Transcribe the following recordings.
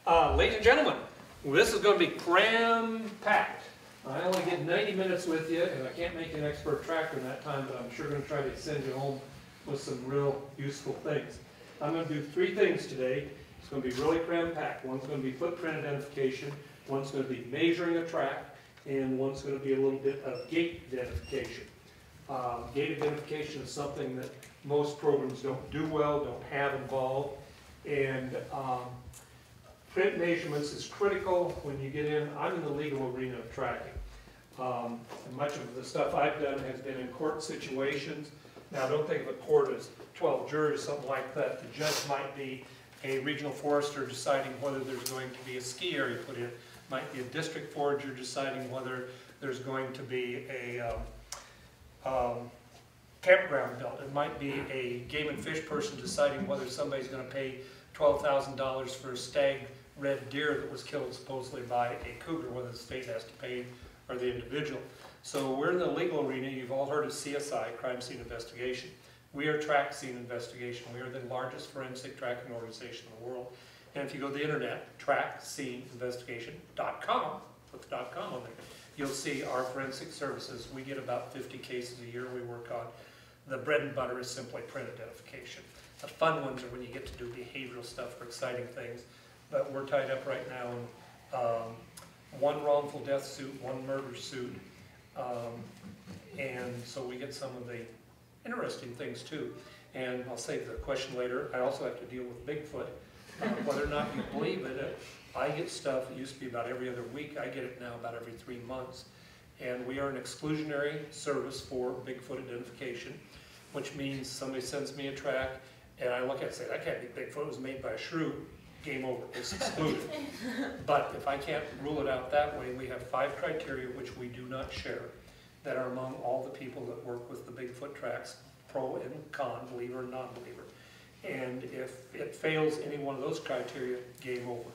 Ladies and gentlemen, this is going to be cram-packed. I only get 90 minutes with you, and I can't make you an expert tracker in that time, but I'm sure going to try to send you home with some real useful things. I'm going to do 3 things today. It's going to be really cram-packed. One's going to be footprint identification, one's going to be measuring a track, and one's going to be a little bit of gate identification. Gate identification is something that most programs don't do well, don't have involved, and print measurements is critical when you get in. I'm in the legal arena of tracking. And much of the stuff I've done has been in court situations. Now, don't think of a court as 12 juries, something like that. The judge might be a regional forester deciding whether there's going to be a ski area put in. Might be a district forager deciding whether there's going to be a campground built. It might be a game and fish person deciding whether somebody's going to pay $12,000 for a stag red deer that was killed supposedly by a cougar, whether the state has to pay or the individual. So we're in the legal arena. You've all heard of CSI, crime scene investigation. We are track scene investigation. We are the largest forensic tracking organization in the world. And if you go to the internet, tracksceneinvestigation.com, put the .com on there, you'll see our forensic services. We get about 50 cases a year we work on. The bread and butter is simply print identification. The fun ones are when you get to do behavioral stuff or exciting things. But we're tied up right now in 1 wrongful death suit, 1 murder suit, and so we get some of the interesting things too. And I'll save the question later. I also have to deal with Bigfoot. Whether or not you believe it, I get stuff, it used to be about every other week, I get it now about every 3 months. And we are an exclusionary service for Bigfoot identification, which means somebody sends me a track, and I look at it and say, that can't be Bigfoot, it was made by a shrew. Game over, it's excluded. But if I can't rule it out that way, we have 5 criteria which we do not share that are among all the people that work with the Bigfoot tracks, pro and con, believer and non-believer. And if it fails any one of those criteria, game over.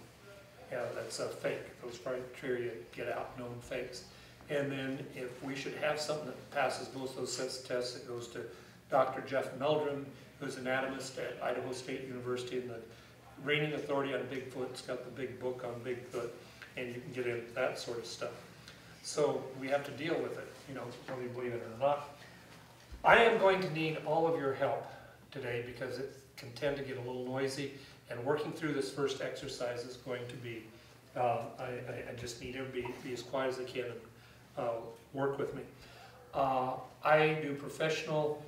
Yeah, that's a fake. Those criteria get out, known fakes. And then if we should have something that passes both those sets of tests, it goes to Dr. Jeff Meldrum, who's an anatomist at Idaho State University and the reigning authority on Bigfoot. It's got the big book on Bigfoot, and you can get into that sort of stuff. So we have to deal with it, you know, whether you believe it or not. I am going to need all of your help today because it can tend to get a little noisy, and working through this first exercise is going to be, I just need everybody to be as quiet as they can and work with me. I do professional,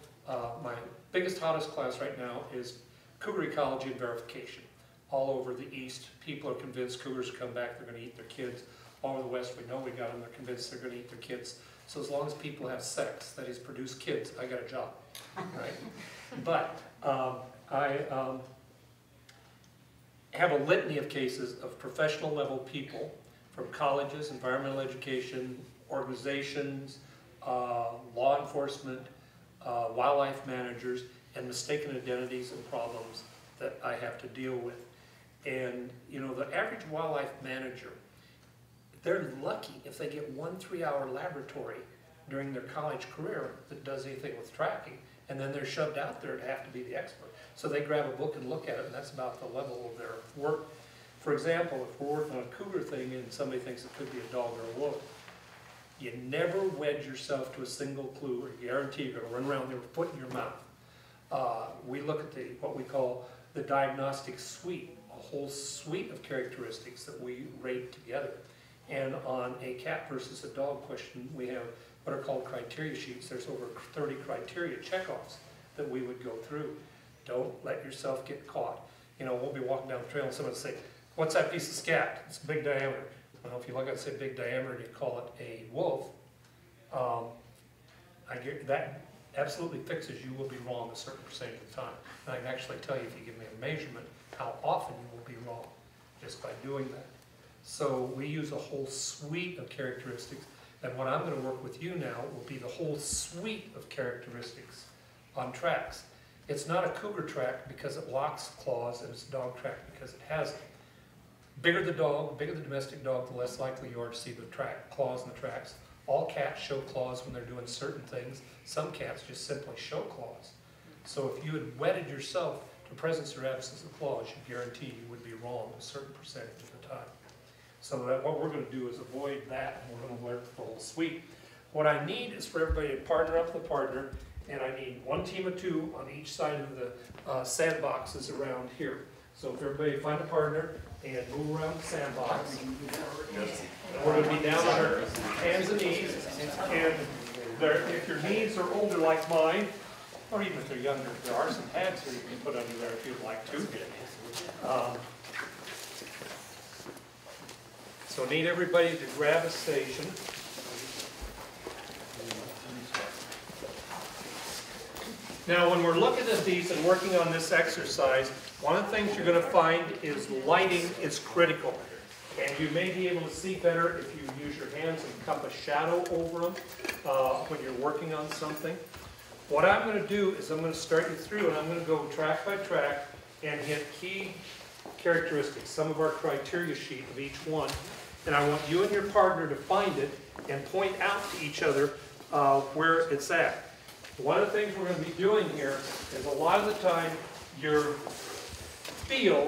my biggest, hottest class right now is cougar ecology and verification. All over the East, people are convinced cougars come back, they're going to eat their kids. All over the West, we know we got them, they're convinced they're going to eat their kids. So as long as people have sex, that is, produce kids, I got a job, right? But I have a litany of cases of professional level people from colleges, environmental education, organizations, law enforcement, wildlife managers, and mistaken identities and problems that I have to deal with. And you know, the average wildlife manager, they're lucky if they get 1 3-hour laboratory during their college career that does anything with tracking, and then they're shoved out there to have to be the expert. So they grab a book and look at it, and that's about the level of their work. For example, if we're working on a cougar thing and somebody thinks it could be a dog or a wolf, you never wedge yourself to a single clue, or you guarantee you're going to run around there with a foot in your mouth. We look at what we call the diagnostic suite, a whole suite of characteristics that we rate together. And on a cat versus a dog question, we have what are called criteria sheets. There's over 30 criteria checkoffs that we would go through. Don't let yourself get caught. You know, we'll be walking down the trail and someone will say, what's that piece of scat? It's big diameter. Well, if you look at it and say big diameter and you call it a wolf, that absolutely fixes you will be wrong a certain percentage of the time. And I can actually tell you, if you give me a measurement, how often you will be wrong just by doing that. So we use a whole suite of characteristics, and what I'm going to work with you now will be the whole suite of characteristics on tracks. It's not a cougar track because it locks claws, and it's a dog track because it hasn't. Bigger the dog, bigger the domestic dog, the less likely you are to see the claws in the tracks. All cats show claws when they're doing certain things. Some cats just simply show claws. So if you had wedded yourself the presence or absence of claws, you guarantee you would be wrong a certain percentage of the time. So that what we're going to do is avoid that, and we're going to learn the whole suite. What I need is for everybody to partner up with a partner, and I need one team of 2 on each side of the sandboxes around here. So if everybody find a partner and move around the sandbox, and we're going to be down on our hands and knees, and if your knees are older like mine, or even if they're younger, there are some pads here you can put under there if you'd like to. So need everybody to grab a station. Now when we're looking at these and working on this exercise, one of the things you're going to find is lighting is critical. And you may be able to see better if you use your hands and cup a shadow over them when you're working on something. What I'm going to do is I'm going to start you through, and I'm going to go track by track and hit key characteristics, some of our criteria sheet of each one. And I want you and your partner to find it and point out to each other where it's at. One of the things we're going to be doing here is a lot of the time your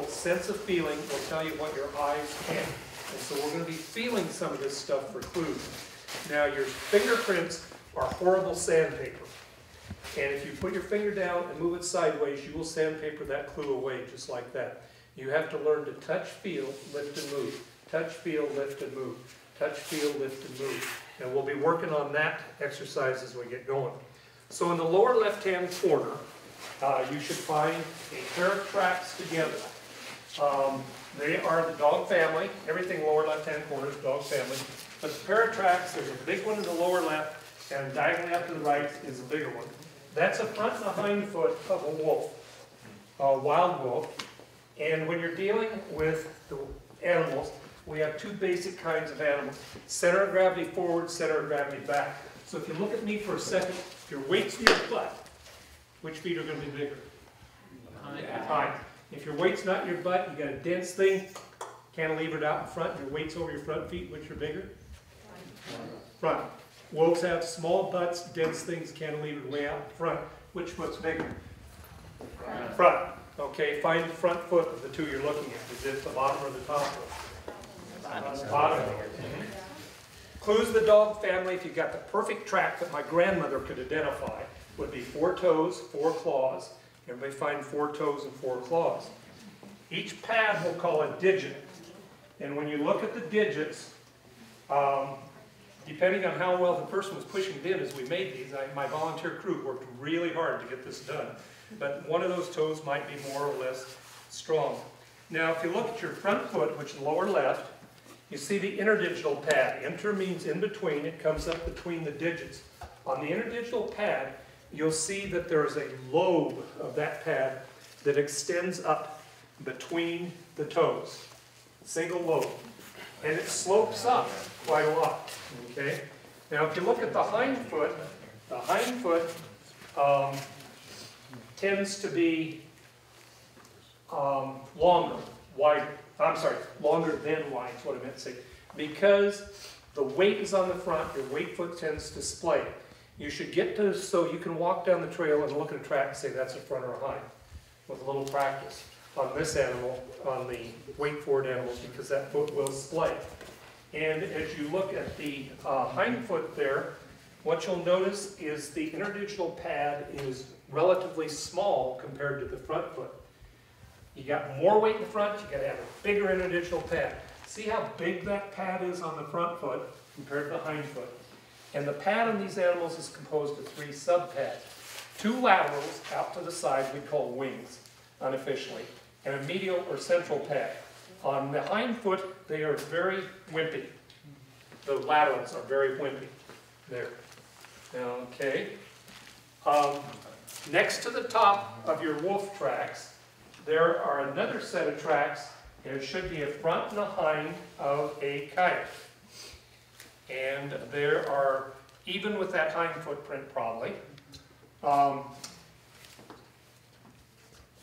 sense of feeling will tell you what your eyes can. And so we're going to be feeling some of this stuff for clues. Now your fingerprints are horrible sandpaper. And if you put your finger down and move it sideways, you will sandpaper that clue away just like that. You have to learn to touch, feel, lift, and move. Touch, feel, lift, and move. Touch, feel, lift, and move. And we'll be working on that exercise as we get going. So in the lower left-hand corner, you should find a pair of tracks together. They are the dog family. Everything lower left-hand corner is dog family. But the pair of tracks, there's a big one in the lower left, and diagonally up to the right is a bigger one. That's a front and a hind foot of a wolf, a wild wolf. And when you're dealing with the animals, we have 2 basic kinds of animals. Center of gravity forward, center of gravity back. So if you look at me for a second, if your weight's in your butt, which feet are going to be bigger? Behind. If your weight's not in your butt, you got a dense thing, cantilevered out in front, your weight's over your front feet, which are bigger? Front. Wolves have small butts, dense things, cantilevered way out in front. Which foot's bigger? Front. Okay, find the front foot of the 2 you're looking at. Is it the bottom or the top foot? Bottom. Clues of the dog family, if you've got the perfect track that my grandmother could identify, would be 4 toes, 4 claws. Everybody find 4 toes and 4 claws. Each pad we'll call a digit. And when you look at the digits, depending on how well the person was pushing it in as we made these, my volunteer crew worked really hard to get this done. But one of those toes might be more or less strong. Now if you look at your front foot, which is the lower left, you see the interdigital pad. Inter means in between. It comes up between the digits. On the interdigital pad, you'll see that there's a lobe of that pad that extends up between the toes. Single lobe. And it slopes up quite a lot. Okay? Now if you look at the hind foot tends to be longer, wider. I'm sorry, longer than wide is what I meant to say. Because the weight is on the front, your weight foot tends to splay. You should get to, so you can walk down the trail and look at a track and say that's a front or a hind, with a little practice on this animal, on the weight forward animals, because that foot will splay. And as you look at the hind foot there, what you'll notice is the interdigital pad is relatively small compared to the front foot. You got more weight in the front, you got to have a bigger interdigital pad. See how big that pad is on the front foot compared to the hind foot. And the pad on these animals is composed of 3 sub-pads. 2 laterals out to the side we call wings, unofficially, and a medial or central pad. On the hind foot, they are very wimpy. The laterals are very wimpy. There. Okay. Next to the top of your wolf tracks, there are another set of tracks. There should be a front and a hind of a coyote. And there are, even with that hind footprint probably,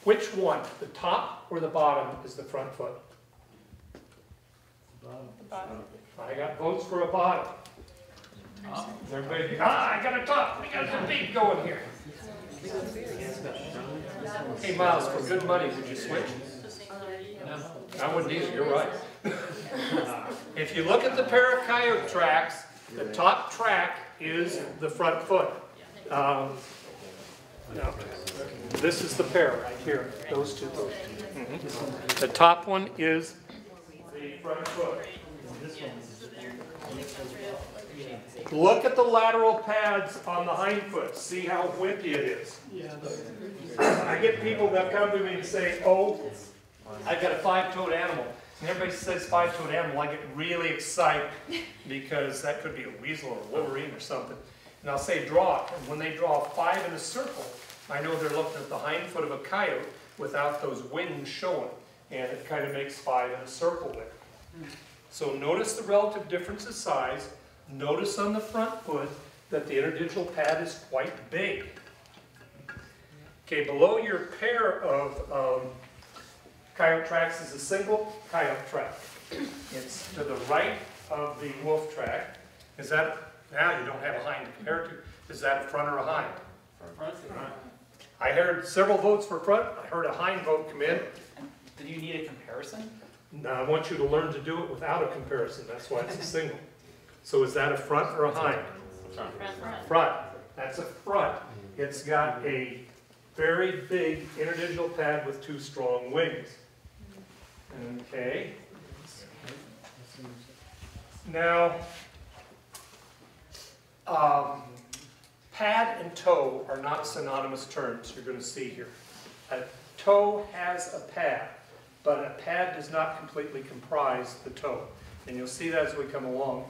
which one, the top or the bottom, is the front foot? Bottom. I got votes for a bottom. Everybody, I got a top. We got some beef going here. Hey Miles, for good money, would you switch? No. I wouldn't either, you're right. If you look at the pair of coyote tracks, the top track is the front foot. Now, this is the pair right here, those two. The top one is the front foot. Look at the lateral pads on the hind foot. See how wimpy it is. I get people that come to me and say, oh, I've got a 5-toed animal. And everybody says 5-toed animal, I get really excited because that could be a weasel or a wolverine or something. And I'll say draw it. And when they draw 5 in a circle, I know they're looking at the hind foot of a coyote without those wings showing. And it kind of makes 5 in a circle there. So notice the relative difference of size. Notice on the front foot that the interdigital pad is quite big. Okay, below your pair of coyote tracks is a single coyote track. It's to the right of the wolf track. Is that, now you don't have a hind to compare it to. Is that a front or a hind? Front. I heard several votes for front. I heard a hind vote come in. Do you need a comparison? No, I want you to learn to do it without a comparison. That's why it's a single. So is that a front or a hind? Front. That's a front. It's got a very big interdigital pad with 2 strong wings. Okay. Now, pad and toe are not synonymous terms you're going to see here. A toe has a pad, but a pad does not completely comprise the toe. And you'll see that as we come along.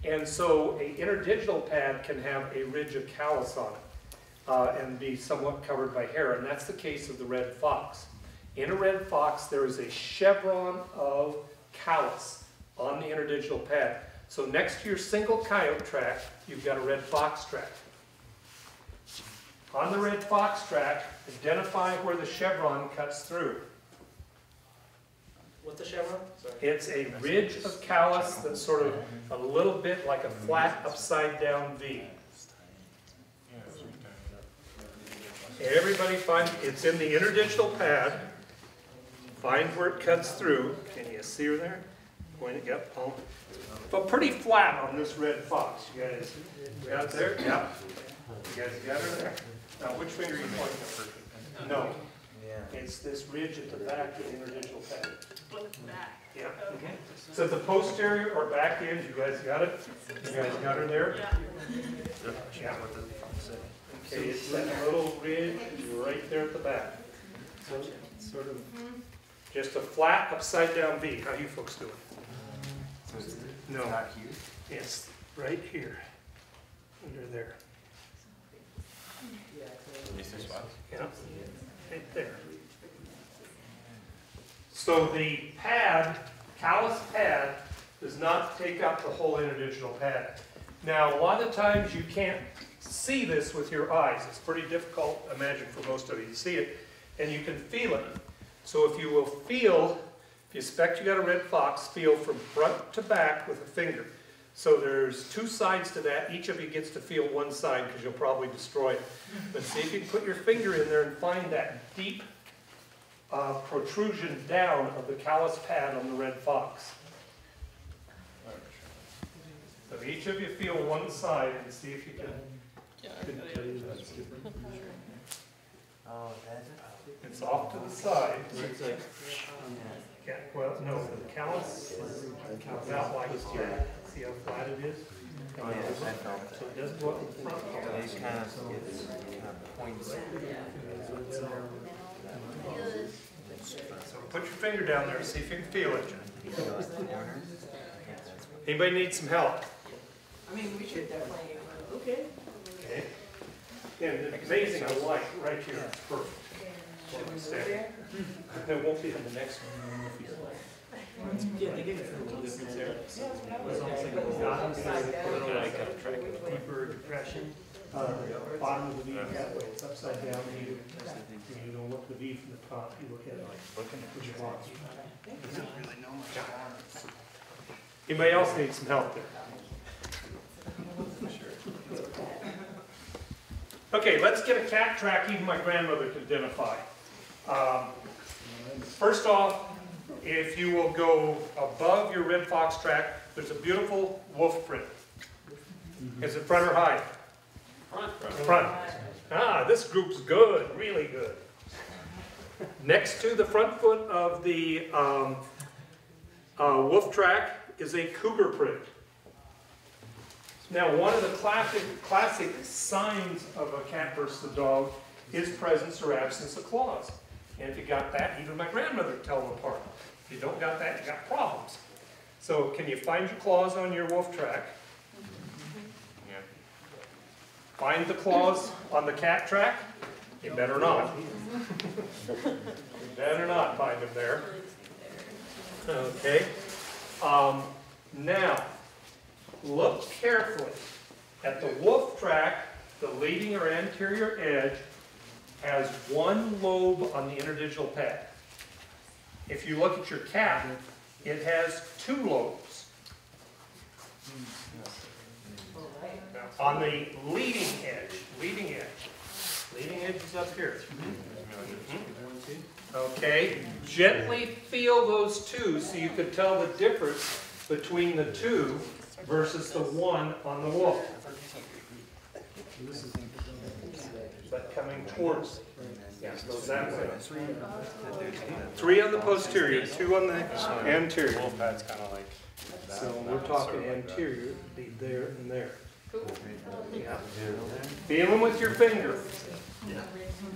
And so an interdigital pad can have a ridge of callus on it and be somewhat covered by hair, and that's the case of the red fox. In a red fox, there is a chevron of callus on the interdigital pad. So next to your single coyote track, you've got a red fox track. On the red fox track, identify where the chevron cuts through. What's the chevron? Sorry. It's a ridge of callus that's sort of a little bit like a flat upside down V. Everybody find, it's in the interdigital pad. Find where it cuts through. Can you see her there? Point it up, palm. But pretty flat on this red fox. You guys got it there? Yep. You guys got her there? Now, which finger are you pointing at? No. It's this ridge at the back of the interdigital pad. Yeah. Okay. So the posterior or back end, you guys got it? You guys got her there? Yeah. Okay, it's that little ridge right there at the back. So sort of just a flat upside down V. How you folks doing? No. Not here? Yes, right here. Under there. Yeah, right there. So the pad, callus pad, does not take up the whole interdigital pad. Now, a lot of the times you can't see this with your eyes. It's pretty difficult, I imagine, for most of you to see it. And you can feel it. So if you will feel, if you suspect you got a red fox, feel from front to back with a finger. So there's 2 sides to that. Each of you gets to feel one side because you'll probably destroy it. But see if you can put your finger in there and find that deep protrusion down of the callus pad on the red fox. So each of you feel one side and see if you can. It's off to the side. Yeah, well, no, the callus comes out like here. See how flat it is? So it doesn't go up in front. It kind of points. So put your finger down there and see if you can feel it. Anybody need some help? I mean, we should definitely. Okay. Okay. And it's amazing the light right here. It's perfect. It won't be in the next one. Yeah, they give it a little difference there. It's almost like a little deeper depression. Bottom of the V that way, it's upside down view. You don't look at the V from the top, you look at it like which box. Anybody else need some help there? Okay, let's get a cat track even my grandmother could identify. First off, if you will go above your red fox track, there's a beautiful wolf print. Is it front or hind? Front. Ah, this group's good, really good. Next to the front foot of the wolf track is a cougar print. Now, one of the classic signs of a cat versus a dog is presence or absence of claws. And if you got that, even my grandmother would tell them apart. If you don't got that, you got problems. So, can you find your claws on your wolf track? Yeah. Find the claws on the cat track? You better not. You better not find them there. Okay. Now, look carefully at the wolf track. The leading or anterior edge has one lobe on the interdigital pad. If you look at your cat, it has two lobes. On the leading edge is up here. Okay, gently feel those two so you can tell the difference between the two versus the one on the wolf. But coming towards, yeah, goes that way. 3 on the posterior, 2 on the anterior. Wolf pad's kind of like that. So we're talking anterior, it'd be there and there. Yeah. Feel them with your finger.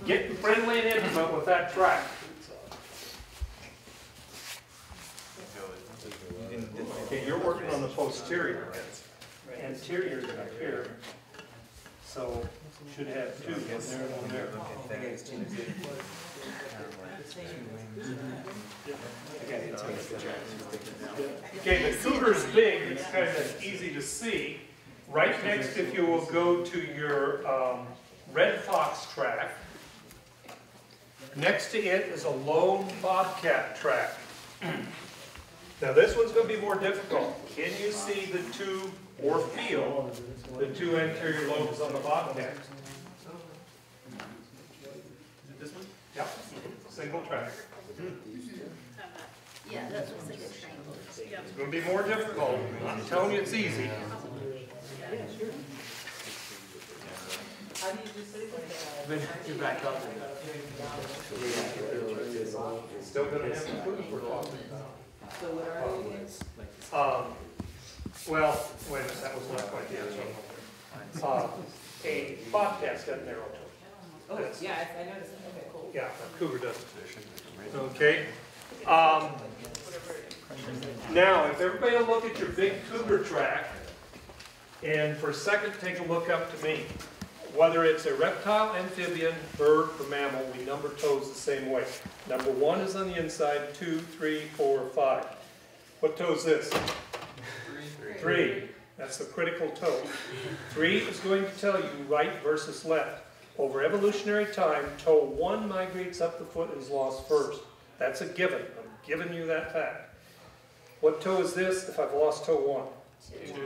Get friendly and intimate with that track. Okay, you're working on the posterior. Anterior is up here. So should have 2, one there and one there. Okay, the cougar's big, it's kind of easy to see. Right next, if you will go to your red fox track, next to it is a lone bobcat track. Now this one's going to be more difficult. Can you see the 2 or feel the 2 anterior lobes on the bobcat? This one? Yep, single track. Yeah, that's what's like a triangle. It's going to be more difficult. I'm telling you it's easy. You're back up. Still going to have the clues we're talking about. So what are they again? Well, wait a minute, that was not quite the answer. A bobcat's got narrow toes. Oh, yeah, I noticed. Okay, cool. Yeah, a cougar doesn't. Okay. Now, if everybody will look at your big cougar track, and for a second take a look up to me. Whether it's a reptile, amphibian, bird, or mammal, we number toes the same way. Number 1 is on the inside, 2, 3, 4, 5. What toe is this? 3. That's the critical toe. 3 is going to tell you right versus left. Over evolutionary time, toe 1 migrates up the foot and is lost first. That's a given. I'm giving you that fact. What toe is this if I've lost toe 1?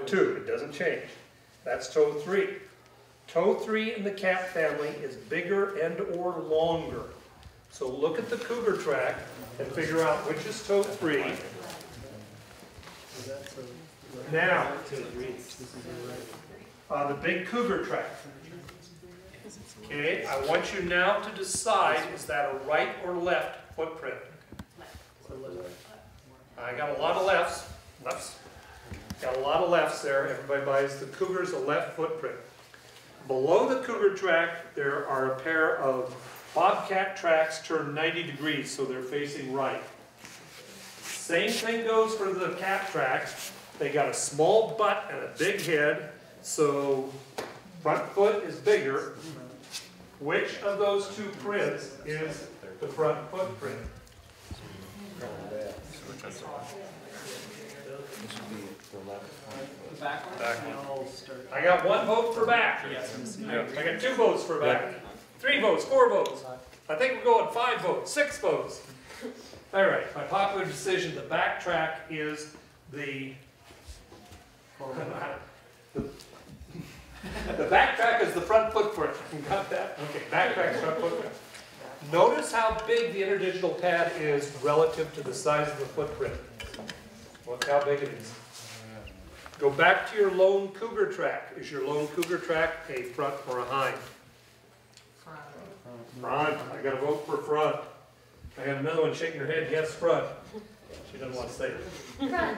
2. It doesn't change. That's toe 3. Toe 3 in the cat family is bigger and or longer. So look at the cougar track and figure out which is toe 3. Now, the big cougar track. Okay, I want you now to decide, is that a right or left footprint? I got a lot of lefts. Got a lot of lefts there. Everybody buys the cougar's a left footprint. Below the cougar track, there are a pair of bobcat tracks turned 90 degrees, so they're facing right. Same thing goes for the cat tracks. They got a small butt and a big head, so front foot is bigger. Which of those 2 prints is the front footprint? I got 1 vote for back. I got 2 votes for back. 3 votes, 4 votes. I think we're going 5 votes, 6 votes. All right, by popular decision, the back track is the back track is the front footprint. You got that? Okay, back track is front footprint. Notice notice how big the interdigital pad is relative to the size of the footprint. Look how big it is. Go back to your lone cougar track. Is your lone cougar track a front or a hind? Front. I got to vote for front. I have another one shaking her head, yes, front. She doesn't want to say it. Front.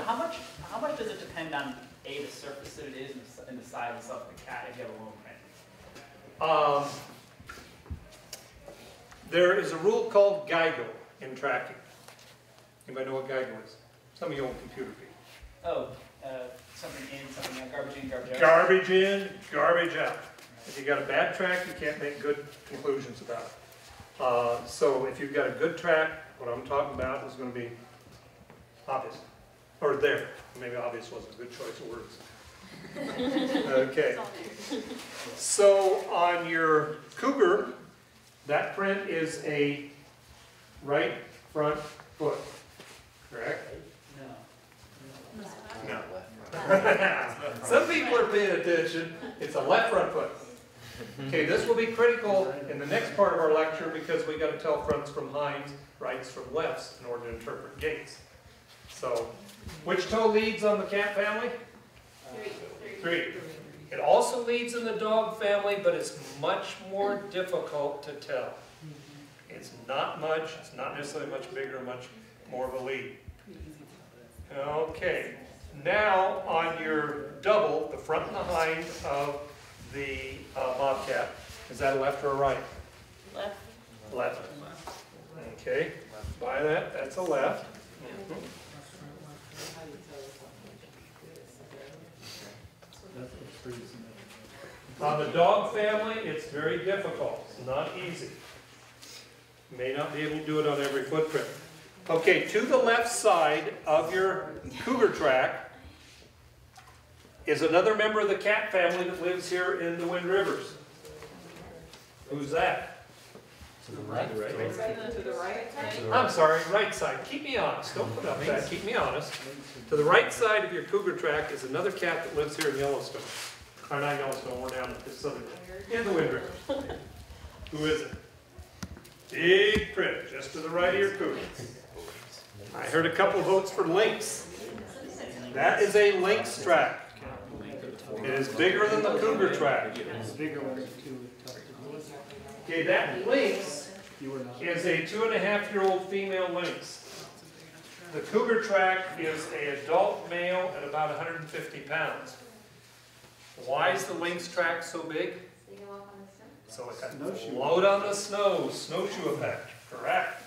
How much does it depend on the surface that it is and the size and stuff of the cat if you have a lone print? There is a rule called GIGO in tracking. Anybody know what GIGO is? Some of you old computer people. Oh, something in, something out, garbage in, garbage out. Garbage in, garbage out. If you got a bad track, you can't make good conclusions about it. So if you've got a good track, what I'm talking about is going to be obvious. Or there. Maybe obvious wasn't a good choice of words. Okay. So on your cougar, that print is a right front foot. Correct? No. No. Some people are paying attention. It's a left front foot. Okay, this will be critical in the next part of our lecture because we got to tell fronts from hinds, rights from lefts in order to interpret gaits. So, which toe leads on the cat family? 3. It also leads in the dog family, but it's much more difficult to tell. It's not much. It's not necessarily much bigger, much more of a lead. Okay. Now on your double, the front and the hind of the bobcat, is that a left or a right? Left. Left. Okay, by that, that's a left. On the dog family, it's very difficult. It's not easy. You may not be able to do it on every footprint. Okay, to the left side of your cougar track is another member of the cat family that lives here in the Wind Rivers. Who's that? To the right. To the right? I'm sorry, right side. Keep me honest. Don't put up that. Keep me honest. To the right side of your cougar track is another cat that lives here in Yellowstone. Or not Yellowstone, we're down at the southern in the Wind Rivers. Who is it? Big print, just to the right of your cougar. I heard a couple votes for lynx. That is a lynx track. It is bigger than the cougar track. Okay, that lynx is a 2.5-year-old female lynx. The cougar track is an adult male at about 150 pounds. Why is the lynx track so big? So it can float on the snow, snowshoe effect, correct.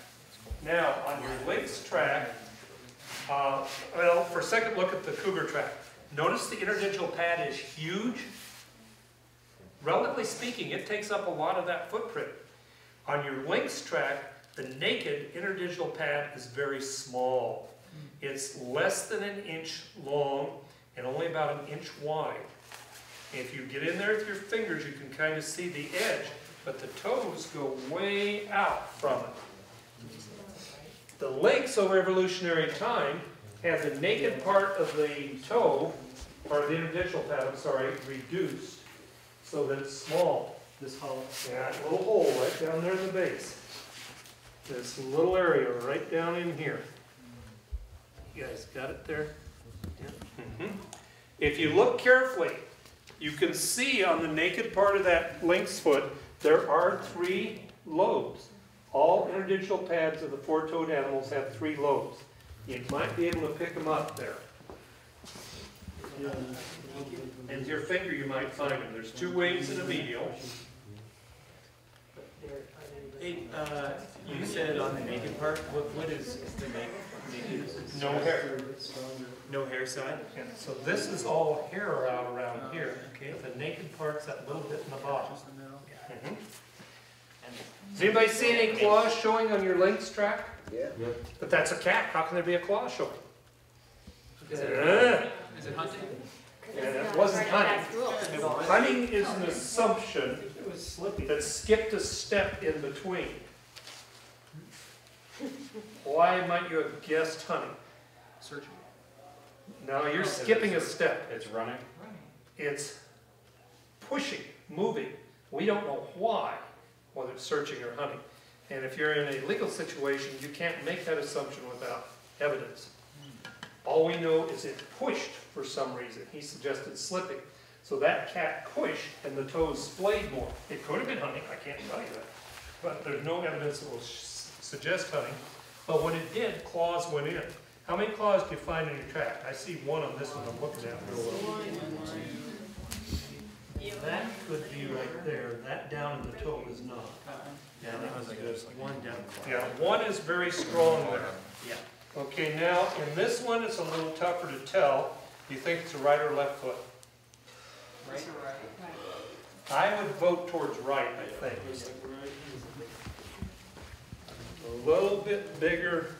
Now, on your lynx track, well, for a second look at the cougar track. Notice the interdigital pad is huge. Relatively speaking, it takes up a lot of that footprint. On your lynx track, the naked interdigital pad is very small. It's less than 1 inch long and only about 1 inch wide. If you get in there with your fingers, you can kind of see the edge, but the toes go way out from it. The lynx over evolutionary time had the naked part of the toe, or the interdigital pad, I'm sorry, reduced so that it's small. This hollow. Yeah, a little hole right down there in the base. This little area right down in here. You guys got it there? Yeah. If you look carefully, you can see on the naked part of that lynx foot, there are 3 lobes. All interdigital pads of the 4-toed animals have 3 lobes. You might be able to pick them up there. And with your finger you might find them. There's 2 wings and a medial. Hey, you said on the naked part, what is the naked? No hair. No hair side? And so this is all hair out around here. Okay, the naked part's that little bit in the bottom. Does anybody see any claws showing on your lynx track? Yeah. But that's a cat. How can there be a claw showing? Is it hunting? Yeah, it wasn't hunting. Hunting is an assumption that skipped a step in between. Why might you have guessed hunting? Searching. No, you're skipping a step. It's running? It's pushing, moving. We don't know why. whether it's searching or hunting. And if you're in a legal situation, you can't make that assumption without evidence. All we know is it pushed for some reason. He suggested slipping. So that cat pushed and the toes splayed more. It could have been hunting, I can't tell you that. But there's no evidence that will suggest hunting. But when it did, claws went in. How many claws do you find in your track? I see one on this one I'm looking at real well. That could be right there. That down in the toe is not. Yeah, that was good. One down. Yeah, one is very strong there. Yeah. Okay, now in this one it's a little tougher to tell. Do you think it's a right or left foot? Right. I would vote towards right, I think. A little bit bigger.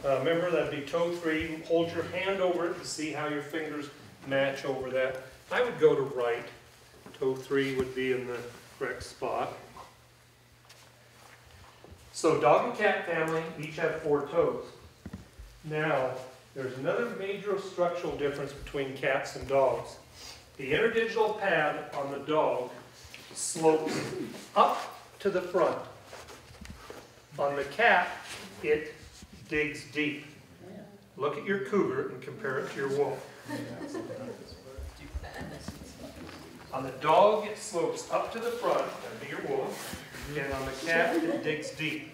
Remember, that'd be toe 3. Hold your hand over it to see how your fingers match over that. I would go to right. Toe 3 would be in the correct spot. So dog and cat family each have 4 toes. Now, there's another major structural difference between cats and dogs. The interdigital pad on the dog slopes up to the front. On the cat, it digs deep. Look at your cougar and compare it to your wolf. On the dog, it slopes up to the front, that'd be your wolf, and on the cat, it digs deep.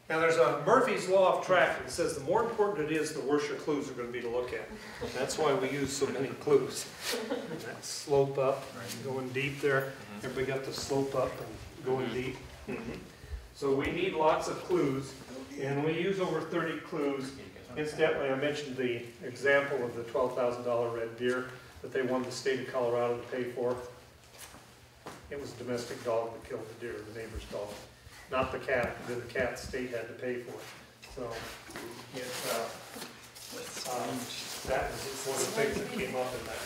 Now there's a Murphy's Law of Tracking that says the more important it is, the worse your clues are going to be to look at. That's why we use so many clues. That slope up, going deep there. Everybody got the slope up and going deep. So we need lots of clues, and we use over 30 clues. Incidentally, I mentioned the example of the $12,000 red deer that they wanted the state of Colorado to pay for. It was a domestic dog that killed the deer, the neighbor's dog. Not the cat, the cat the state had to pay for it. So that was one of the things that came up in that.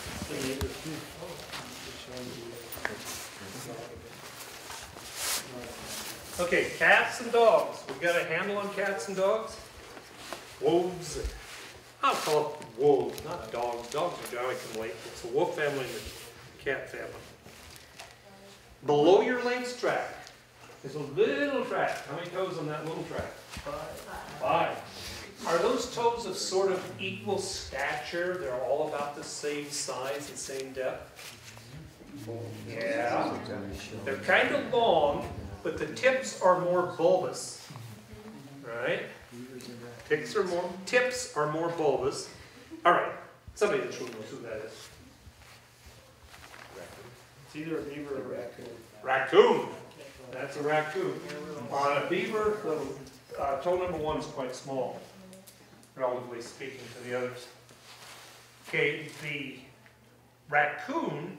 Okay, cats and dogs. We've got a handle on cats and dogs. Wolves. I'll call it wolves, not dogs. Dogs are jolly come late. It's the wolf family and the cat family. Below your lynx track is a little track. How many toes on that little track? 5. Are those toes of sort of equal stature? They're all about the same size and same depth? Yeah. They're kind of long, but the tips are more bulbous. Right? Tips are more bulbous. All right. Somebody in the room knows who that is. It's either a beaver or a raccoon. Raccoon. That's a raccoon. On a beaver, the toe number 1 is quite small, relatively speaking to the others. Okay, the raccoon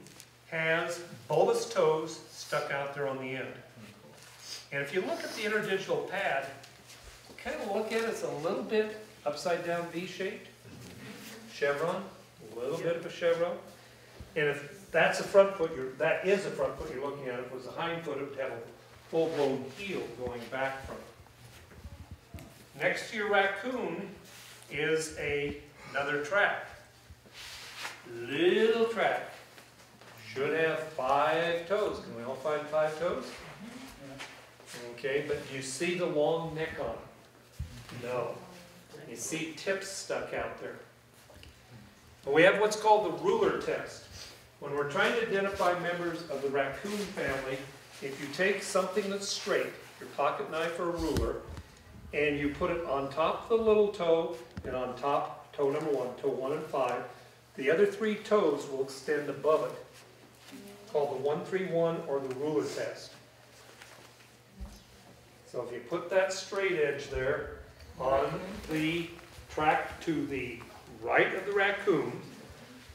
has bulbous toes stuck out there on the end. And if you look at the interdigital pad, kind of look at it, it's a little bit upside down V-shaped. Chevron, a little bit of a chevron. And if that's a front foot, that is a front foot you're looking at. If it was a hind foot, it would have a full-blown heel going back from it. Next to your raccoon is another track. Little track. Should have 5 toes. Can we all find 5 toes? Okay, but do you see the long neck on it? No. You see tips stuck out there. But we have what's called the ruler test. When we're trying to identify members of the raccoon family, if you take something that's straight, your pocket knife or a ruler, and you put it on top of the little toe and on top toe number 1, toe 1 and 5, the other 3 toes will extend above it, called the 1-3-1 or the ruler test. So if you put that straight edge there on the track to the right of the raccoon,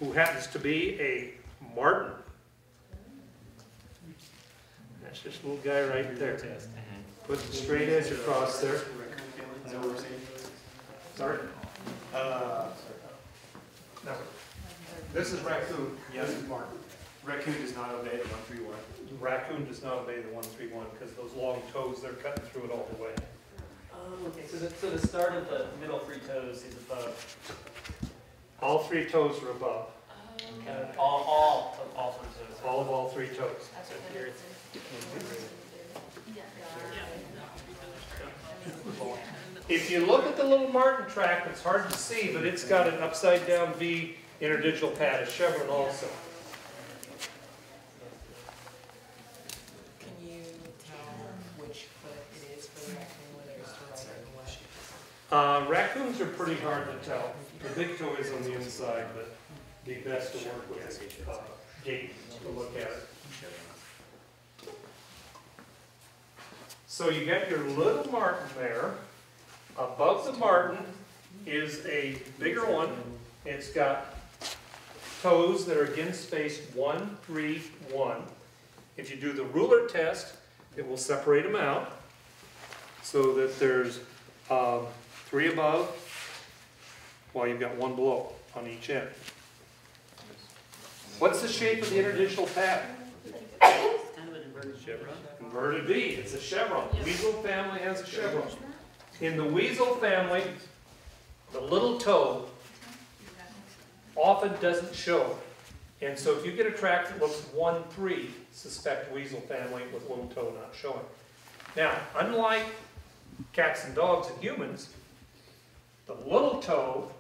who happens to be a marten. That's this little guy right there. Put the straight edge across there. Sorry? No. This is raccoon. This is marten. Raccoon does not obey the 1-3-1. Raccoon does not obey the 1-3-1 because those long toes, they're cutting through it all the way. Oh, okay. So the start of the middle 3 toes is above. All 3 toes are above. All 3 toes. All 3 toes. So here it's if you look at the little marten track, it's hard to see, but it's got an upside down V interdigital pad, a chevron also. Can you tell which foot it is for the raccoon, whether it's the right or the left? Raccoons are pretty hard to tell. The big toe is on the inside, but the best to work with is gait to look at it. So you got your little marten there. Above the marten is a bigger one. It's got toes that are again spaced 1, 3, 1. If you do the ruler test, it will separate them out so that there's 3 above, while you've got 1 below on each end. What's the shape of the interdigital pad? Kind of an inverted chevron. Inverted V, it's a chevron. Weasel family has a chevron. In the weasel family, the little toe often doesn't show. And so if you get a track that looks 1, 3, suspect weasel family with little toe not showing. Now, unlike cats and dogs and humans, the little toe,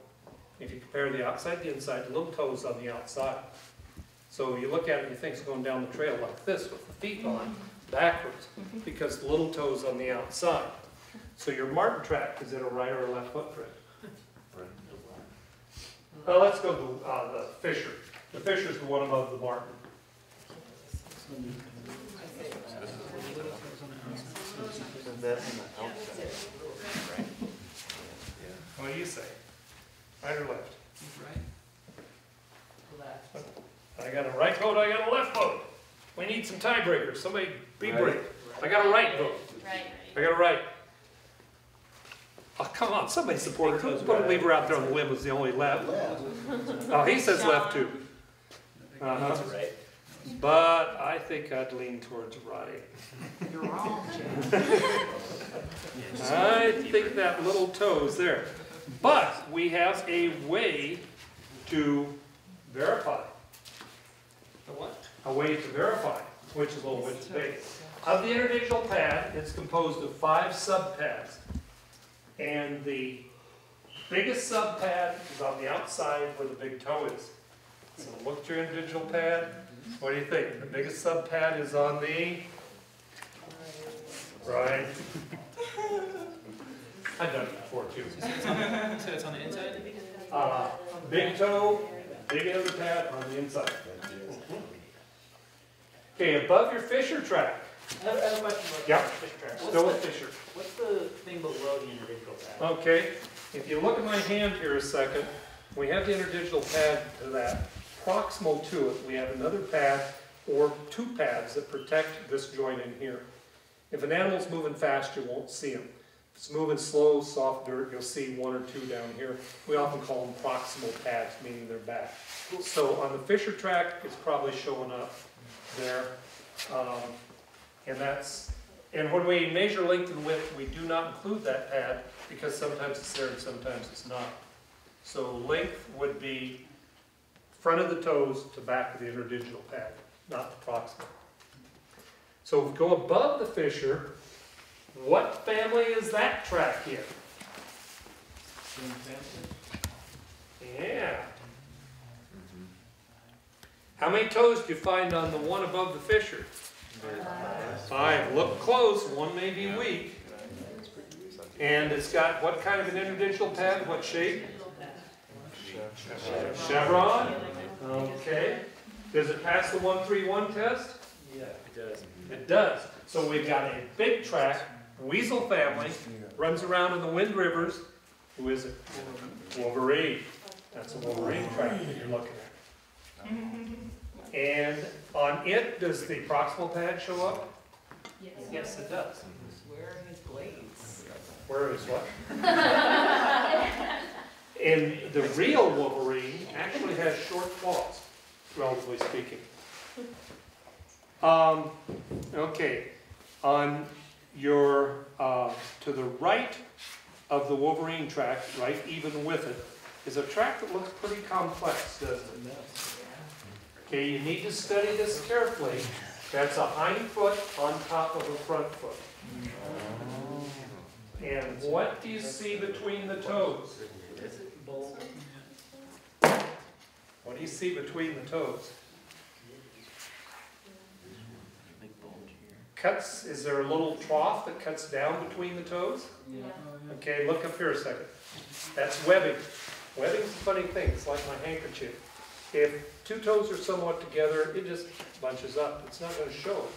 if you compare the outside to the inside, the little toe is on the outside. So you look at it and you think it's going down the trail like this with the feet on, backwards, because the little toe is on the outside. So your marten track is in a right or a left footprint. Well, let's go to the fisher. The fisher is the one above the marten. What do you say? Right or left? Left. I got a right vote, I got a left vote. We need some tiebreakers. Somebody be brave. I got a right vote. Right. I got a right. Oh, come on, somebody support her. Who's going to leave her out there on the limb was the only left? Oh, he says left too. That's right. But I think I'd lean towards right. You're wrong, Jim. I think that little toe is there. But we have a way to verify. The what? A way to verify which is low, which is big. Of the interdigital pad, it's composed of 5 subpads. And the biggest subpad is on the outside where the big toe is. So look at your interdigital pad. What do you think? The biggest subpad is on the right. I've done it before too. So it's on the inside? Big toe, big end of the pad on the inside. Okay, above your fisher track. I have a question about Yep. the fish track. Still with fisher. What's the thing below the individual pad? Okay, if you look at my hand here a second, we have the interdigital pad to that. Proximal to it, we have another pad or 2 pads that protect this joint in here. If an animal's moving fast, you won't see them. If it's moving slow, soft dirt, you'll see 1 or 2 down here. We often call them proximal pads, meaning they're back. So on the fisher track, it's probably showing up there. And when we measure length and width, we do not include that pad because sometimes it's there and sometimes it's not. So length would be front of the toes to back of the interdigital pad, not the proximal. So if we go above the fisher, what family is that track in? Yeah. How many toes do you find on the one above the fisher? 5. Look close, one may be weak. And it's got what kind of an interdigital pad? What shape? Chevron. Okay. Does it pass the 131 test? Yeah, it does. It does. So we've got a big track, weasel family, runs around in the Wind Rivers. Who is it? Wolverine. That's a Wolverine track that you're looking at. And on it, does the proximal pad show up? Yes, it does. Where are his blades? Where is what? And the real Wolverine actually has short claws, relatively speaking. Okay, on your, to the right of the Wolverine track, right even with it, is a track that looks pretty complex, doesn't it? Okay, you need to study this carefully. That's a hind foot on top of a front foot. And what do you see between the toes? What do you see between the toes? Cuts, is there a little trough that cuts down between the toes? Okay, look up here a second. That's webbing. Webbing's a funny thing, it's like my handkerchief. If two toes are somewhat together, it just bunches up. It's not going to show.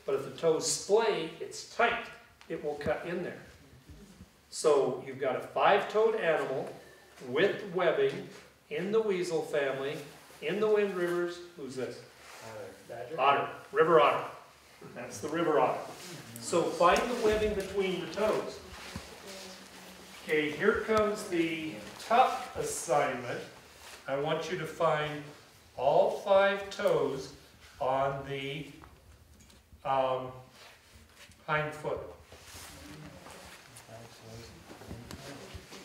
But if the toes splay, it's tight. It will cut in there. So you've got a 5-toed animal with webbing in the weasel family, in the Wind Rivers. Who's this? Otter. River otter. That's the river otter. So find the webbing between the toes. Okay, here comes the tough assignment. I want you to find all 5 toes on the hind foot.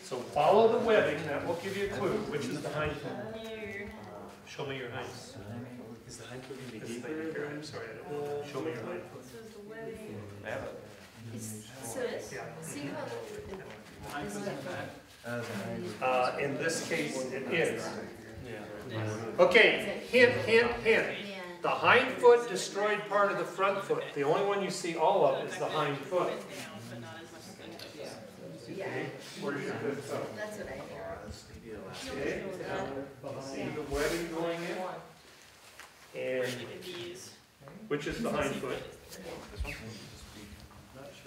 So follow the webbing, that will give you a clue which is the hind foot. Show me your hind foot. Is the hind foot going to be This deeper? thing here, I'm sorry, I don't know. Show me your hind foot. In this case, it is. Okay, hint, hint, hint. The hind foot destroyed part of the front foot. The only one you see all of is the hind foot. Okay, where's your good toe? That's what I hear. Okay, see the webbing going in? And which is the hind foot?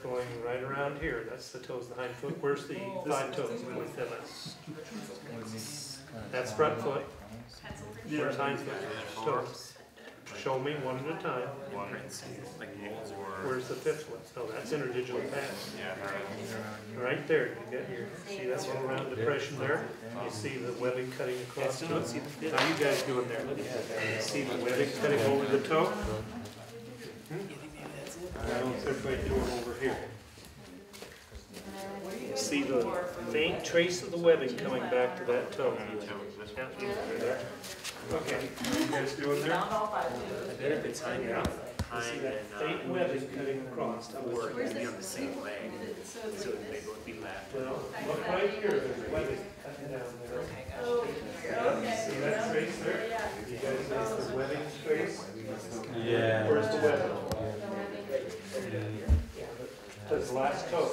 Going right around here. That's the toes, the hind foot. Where's the 5 toes? That's front foot. Where's hind foot? Toes. Show me one at a time. Where's the 5th one? Oh, that's interdigital pass. Right there. You get your, see that little round depression there? You see the webbing cutting across to it? How you guys doing there? You see the webbing cutting over the toe? How's everybody doing over here? See the faint trace of the webbing coming back to that toe. Yeah, there. Okay, you guys doing there? I bet if it's hind, Yeah. hind See that and faint webbing cutting across. forward, it'd be on the same leg, so they both be left. Well, look right here, there's webbing cutting down there. See that trace there? You guys see the webbing trace? Yeah. Where's the webbing? Does the last toe.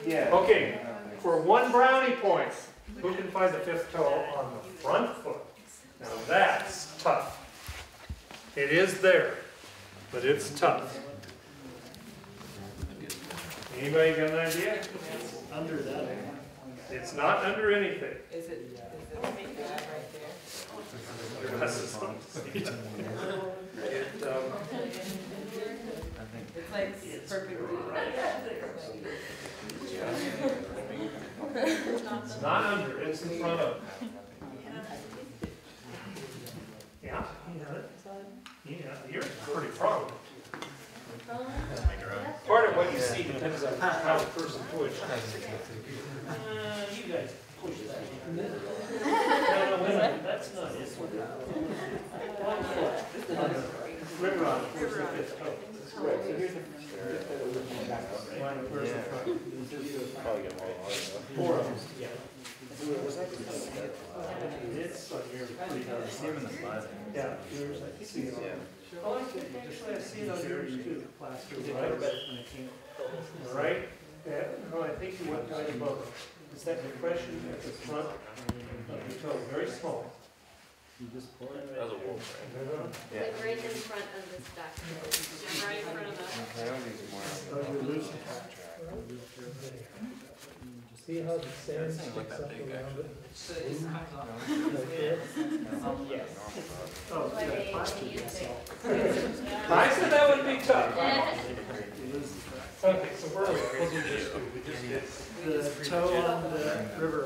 Yeah. Okay, for 1 brownie point, who can find the 5th toe on the front foot? Now that's tough. It is there, but it's tough. Anybody got an idea? Under that. It's not under anything. Is it right there? Your glasses on. It's like perfectly. It's not under, it's in front of. Yeah, you're pretty prominent. Part of what you see depends on how the person pushes. You guys push that. No, wait a minute, that's not it. River on, where's the 5th toe? Right, so here's the where's the front? 4 of them. It's like you're pretty darn. Yeah, yours, I can see it on. Oh, I can actually, I see it on yours too. Plaster, right? Yeah, no, I think you went right above it. It's that depression at the front of the toe, very small. That was a wolf, Like right in front of this document. Yeah, right in front of the. See how the sand sticks up around it? Oh, Like yeah. a handshake. I said that would be tough. Okay, so where are we? What did we just do? We just did. The toe on the river.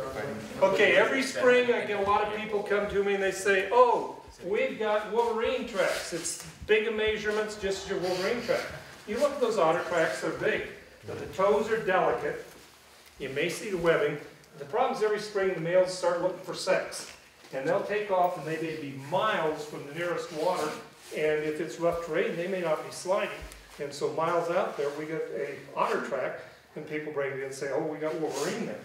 Okay, every spring I get a lot of people come to me and they say, oh, we've got Wolverine tracks. It's big measurements, just as your Wolverine track. You look at those otter tracks, they're big, but the toes are delicate. You may see the webbing. The problem is every spring the males start looking for sex. And they'll take off and they may be miles from the nearest water. And if it's rough terrain, they may not be sliding. And so miles out there, we get a otter track, and people bring it in and say, oh, we got Wolverine there.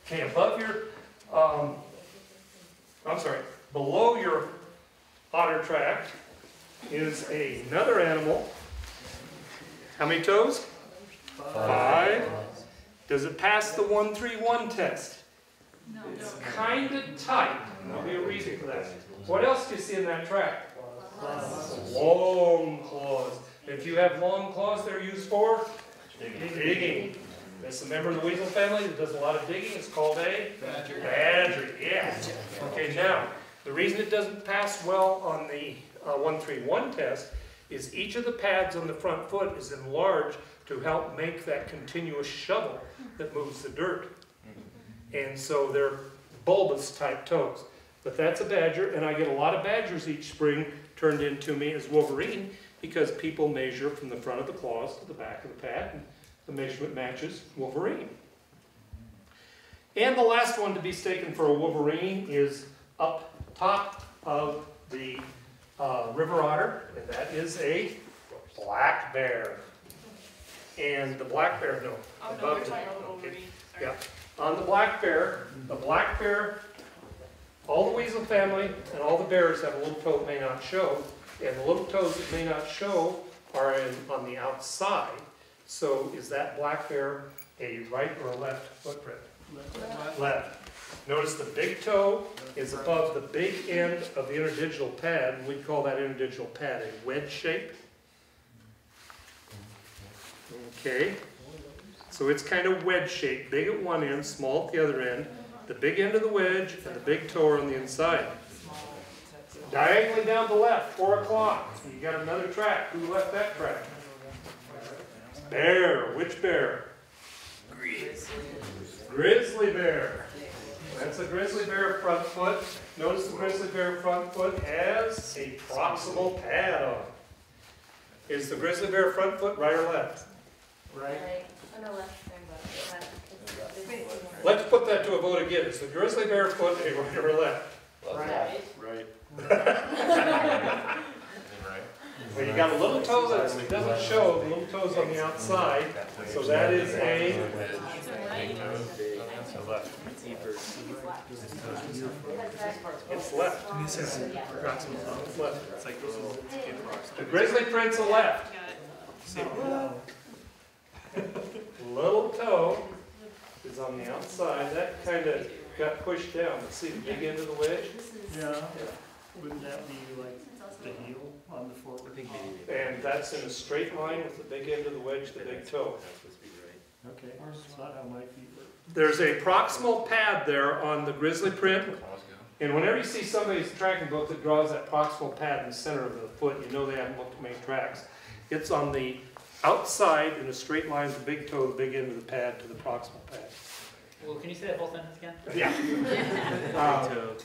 Okay, above your, below your otter track is another animal. How many toes? 5. Does it pass the 1-3-1 test? No. It's kind of tight. There'll be a reason for that. What else do you see in that track? Long claws. If you have long claws, they're used for digging. It's a member of the weasel family that does a lot of digging. It's called a badger. Yeah. Okay, now, the reason it doesn't pass well on the 1-3-1 test is each of the pads on the front foot is enlarged to help make that continuous shovel that moves the dirt. And so they're bulbous type toes. But that's a badger, and I get a lot of badgers each spring turned into me as Wolverine because people measure from the front of the claws to the back of the pad, and the measurement matches Wolverine. And the last one to be staken for a Wolverine is up top of the river otter, and that is a black bear. And the black bear, no. Oh, no, we're talking about Wolverine. Yeah. On the black bear, all the weasel family and all the bears have a little toe that may not show, and the little toes that may not show are on the outside. So is that black bear a right or a left footprint? Left. Notice the big toe is above the big end of the interdigital pad, and we call that interdigital pad a wedge shape. Okay. So it's kind of wedge shaped, big at one end, small at the other end. The big end of the wedge and the big toe are on the inside. Diagonally down the left, 4 o'clock. You got another track. Who left that track? Bear. Which bear? Grizzly bear. That's a grizzly bear front foot. Notice the grizzly bear front foot has a proximal pad on it. Is the grizzly bear front foot right or left? Right. On the left, Let's put that to a vote again. Is the grizzly bear foot a right or a left? Right. Right. Well, you got a little toe that doesn't show, the little toe's on the outside, so that is a it's left. This is proximal. It's left. It's like this is The grizzly print's a left. Little toe is on the outside. That kind of got pushed down. Let's see the big end of the wedge. Yeah. Wouldn't that be like the heel on the forward? And that's in a straight line with the big end of the wedge, the big toe. Okay, it's not how my feet work. There's a proximal pad there on the grizzly print. And whenever you see somebody's tracking book that draws that proximal pad in the center of the foot, you know they haven't looked at many tracks. It's on the outside in a straight line, the big toe, the big end of the pad to the proximal pad. Well, can you say that whole sentence again? Yeah.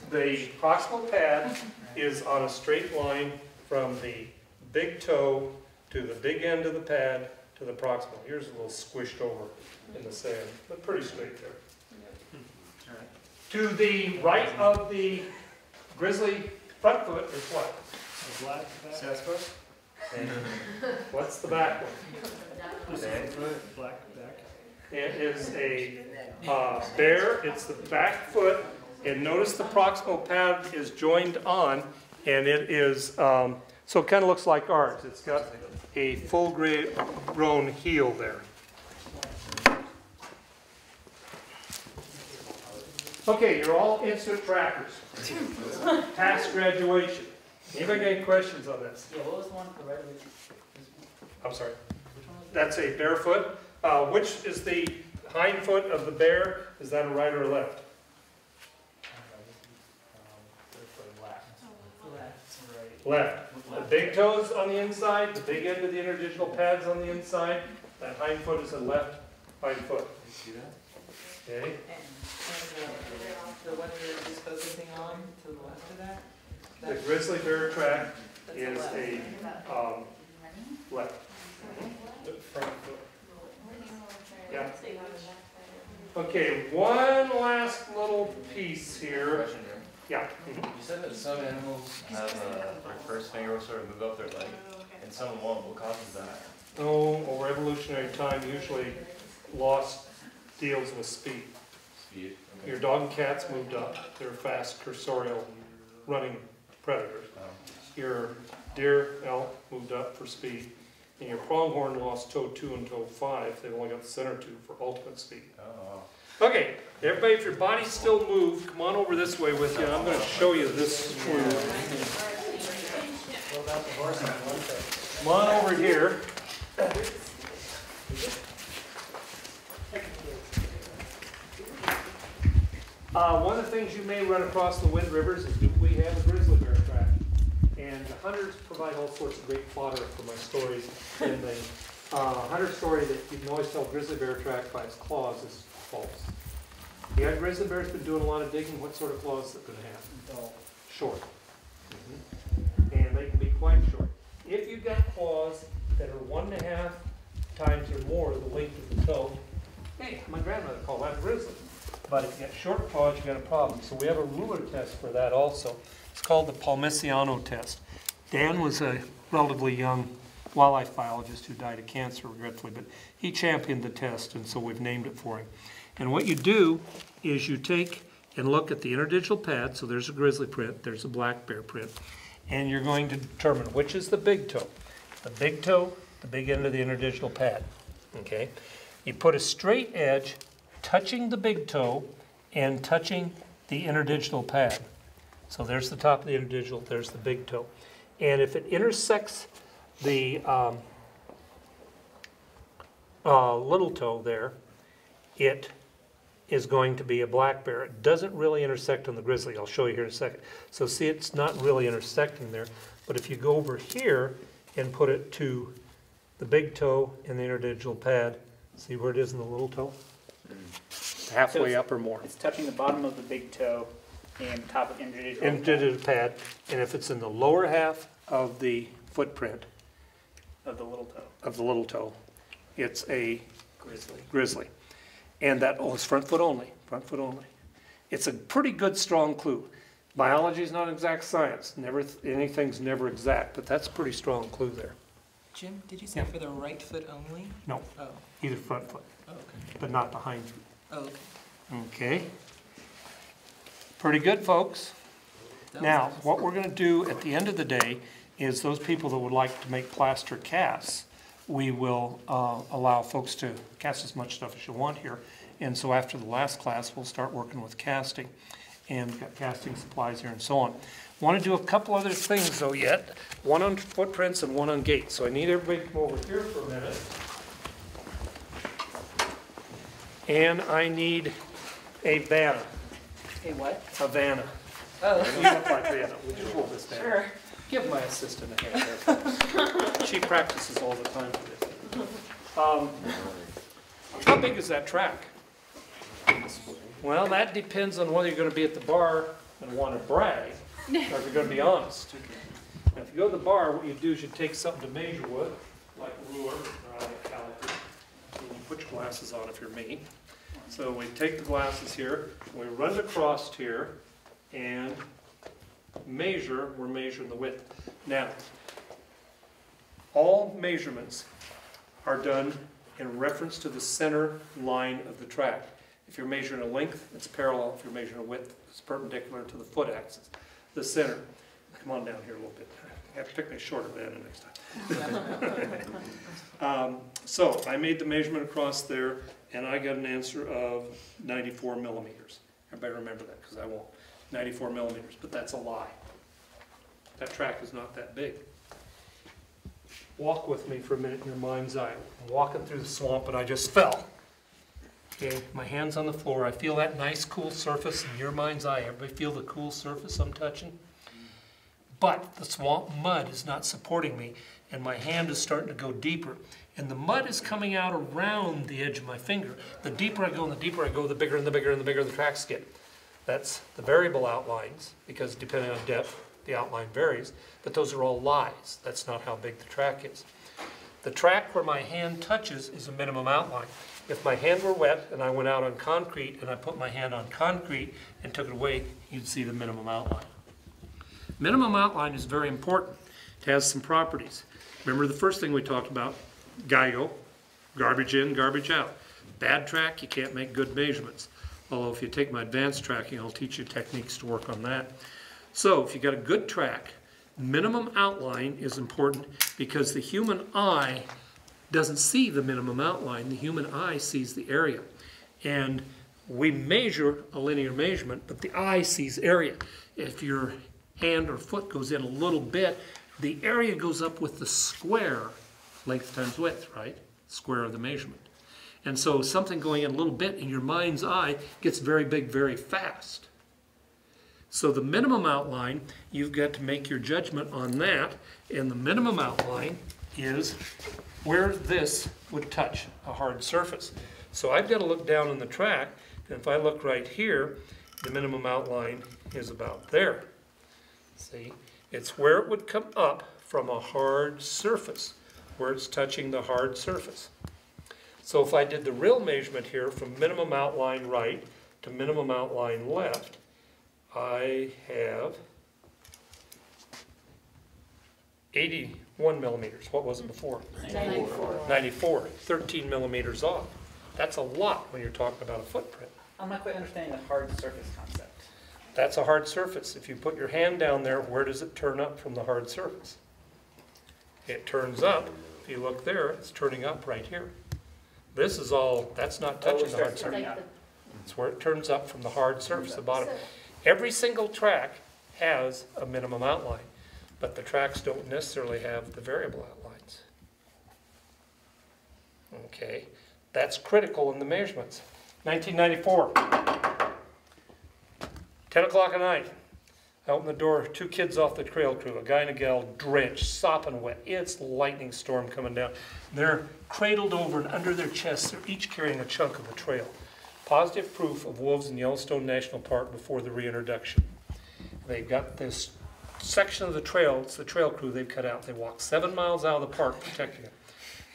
The proximal pad is on a straight line from the big toe to the big end of the pad to the proximal. Here's a little squished over in the sand, but pretty straight there. To the right of the grizzly front foot is what? A black back. And what's the back one? Black back. It is a bear. It's the back foot. And notice the proximal pad is joined on, and it is, so it kind of looks like ours. It's got a full-grown heel there. Okay, you're all instant trackers. Past graduation. Anybody got any questions on this? Yeah, what was the one for right away? I'm sorry. Which one was it? That's a barefoot. Which is the hind foot of the bear? Is that a right or a left? Left. The big toes on the inside, the big end of the interdigital pads on the inside. That hind foot is a left hind foot. Okay. And the one you're just focusing on to the left of that? The grizzly bear track That's is left. a left. The front foot. Yeah. Okay, one last little piece here. Question here. Yeah. You said that some animals have their first finger will sort of move up their leg, and And some won't. What causes that? Oh, over evolutionary time, usually loss deals with speed. Speed. Okay. Your dog and cats moved up. They're fast cursorial running predators. Your deer, elk moved up for speed. And your pronghorn lost toe 2 and toe 5. They've only got the center 2 for ultimate speed. Oh. Okay, everybody, if your body's still moved, come on over this way with you. I'm going to show you this move. Come on over here. One of the things you may run across the Wind Rivers is, do we have a grizzly bear track? And the hunters provide all sorts of great fodder for my stories. And the hunter story that you can always tell grizzly bear track by its claws is false. Yeah, grizzly bear's been doing a lot of digging. What sort of claws is it going to have? Oh, short. And they can be quite short. If you've got claws that are 1.5 times or more the length of the toe, hey, my grandmother called that a grizzly. But if you got short claws, you got a problem. So we have a ruler test for that also. It's called the Palmiciano test. Dan was a relatively young wildlife biologist who died of cancer, regretfully, but he championed the test, and so we've named it for him. And what you do is you take and look at the interdigital pad. So there's a grizzly print, there's a black bear print, and you're going to determine which is the big toe. The big toe, the big end of the interdigital pad. Okay? You put a straight edge touching the big toe and touching the interdigital pad. So there's the top of the interdigital, there's the big toe. And if it intersects the little toe there, it is going to be a black bear. It doesn't really intersect on the grizzly. I'll show you here in a second. So see, it's not really intersecting there. But if you go over here and put it to the big toe and the interdigital pad, see where it is in the little toe? Halfway up or more. It's touching the bottom of the big toe and top of the individual. Interdigital pad. And if it's in the lower half of the footprint Of the little toe. it's a grizzly. And that, it's front foot only, front foot only. It's a pretty good, strong clue. Biology is not exact science. Anything's never exact, but that's a pretty strong clue there. Jim, did you say for the right foot only? No, Oh, either front foot, oh, okay. but not behind you. Oh, okay. Okay. Pretty good, folks. That was Now, nice. what we're going to do at the end of the day is those people that would like to make plaster casts, we will allow folks to cast as much stuff as you want here. And so after the last class, we'll start working with casting. And we've got casting supplies here and so on. Want to do a couple other things though yet. One on footprints and one on gaits. So I need everybody to come over here for a minute. And I need a Vanna. Hey, what? A Vanna. Oh, You look like Vanna. Would you hold this down? sure. Give my assistant a hand there, folks. She practices all the time for this. How big is that track? Well, that depends on whether you're going to be at the bar and want to brag, or if you're going to be honest. Now, if you go to the bar, what you do is you take something to measure with, like a ruler or a caliper, and you put your glasses on if you're me. So we take the glasses here, we run it across here, and measure, we're measuring the width. Now, all measurements are done in reference to the center line of the track. If you're measuring a length, it's parallel. If you're measuring a width, it's perpendicular to the foot axis. The center. Come on down here a little bit. I have to pick my shorter Vanna next time. So I made the measurement across there, and I got an answer of 94 millimeters. Everybody remember that, because I won't. 94 millimeters, but that's a lie. That track is not that big. Walk with me for a minute in your mind's eye. I'm walking through the swamp and I just fell. Okay, my hand's on the floor. I feel that nice cool surface in your mind's eye. Everybody feel the cool surface I'm touching? But the swamp mud is not supporting me, and my hand is starting to go deeper. And the mud is coming out around the edge of my finger. The deeper I go and the deeper I go, the bigger and the bigger and the bigger the tracks get. That's the variable outlines, because depending on depth, the outline varies. But those are all lies. That's not how big the track is. The track where my hand touches is a minimum outline. If my hand were wet and I went out on concrete and I put my hand on concrete and took it away, you'd see the minimum outline. Minimum outline is very important It has some properties. Remember the first thing we talked about, GIGO, garbage in, garbage out. Bad track, you can't make good measurements. Although if you take my advanced tracking, I'll teach you techniques to work on that. So if you got a good track, minimum outline is important because the human eye doesn't see the minimum outline. The human eye sees the area. And we measure a linear measurement, but the eye sees area. If your hand or foot goes in a little bit, the area goes up with the square, length times width, right? Square of the measurement. And so something going in a little bit in your mind's eye gets very big very fast. So the minimum outline, you've got to make your judgment on that, and the minimum outline is where this would touch a hard surface. So I've got to look down on the track, and if I look right here, the minimum outline is about there. See? It's where it would come up from a hard surface, where it's touching the hard surface. So if I did the real measurement here from minimum outline right to minimum outline left, I have 81 millimeters. What was it before? 94. 94, 13 millimeters off. That's a lot when you're talking about a footprint. I'm not quite understanding the hard surface concept. That's a hard surface. If you put your hand down there, where does it turn up from the hard surface? It turns up. If you look there, it's turning up right here. This is all, that's not touching the hard surface. It's where it turns up from the hard surface, the bottom. Every single track has a minimum outline, but the tracks don't necessarily have the variable outlines. Okay, that's critical in the measurements. 1994, 10 o'clock at night. I open the door, 2 kids off the trail crew, a guy and a gal, drenched, sopping wet. It's lightning storm coming down. They're cradled over and under their chests. They're each carrying a chunk of the trail. Positive proof of wolves in Yellowstone National Park before the reintroduction. They've got this section of the trail, it's the trail crew they've cut out. They walk 7 miles out of the park protecting it.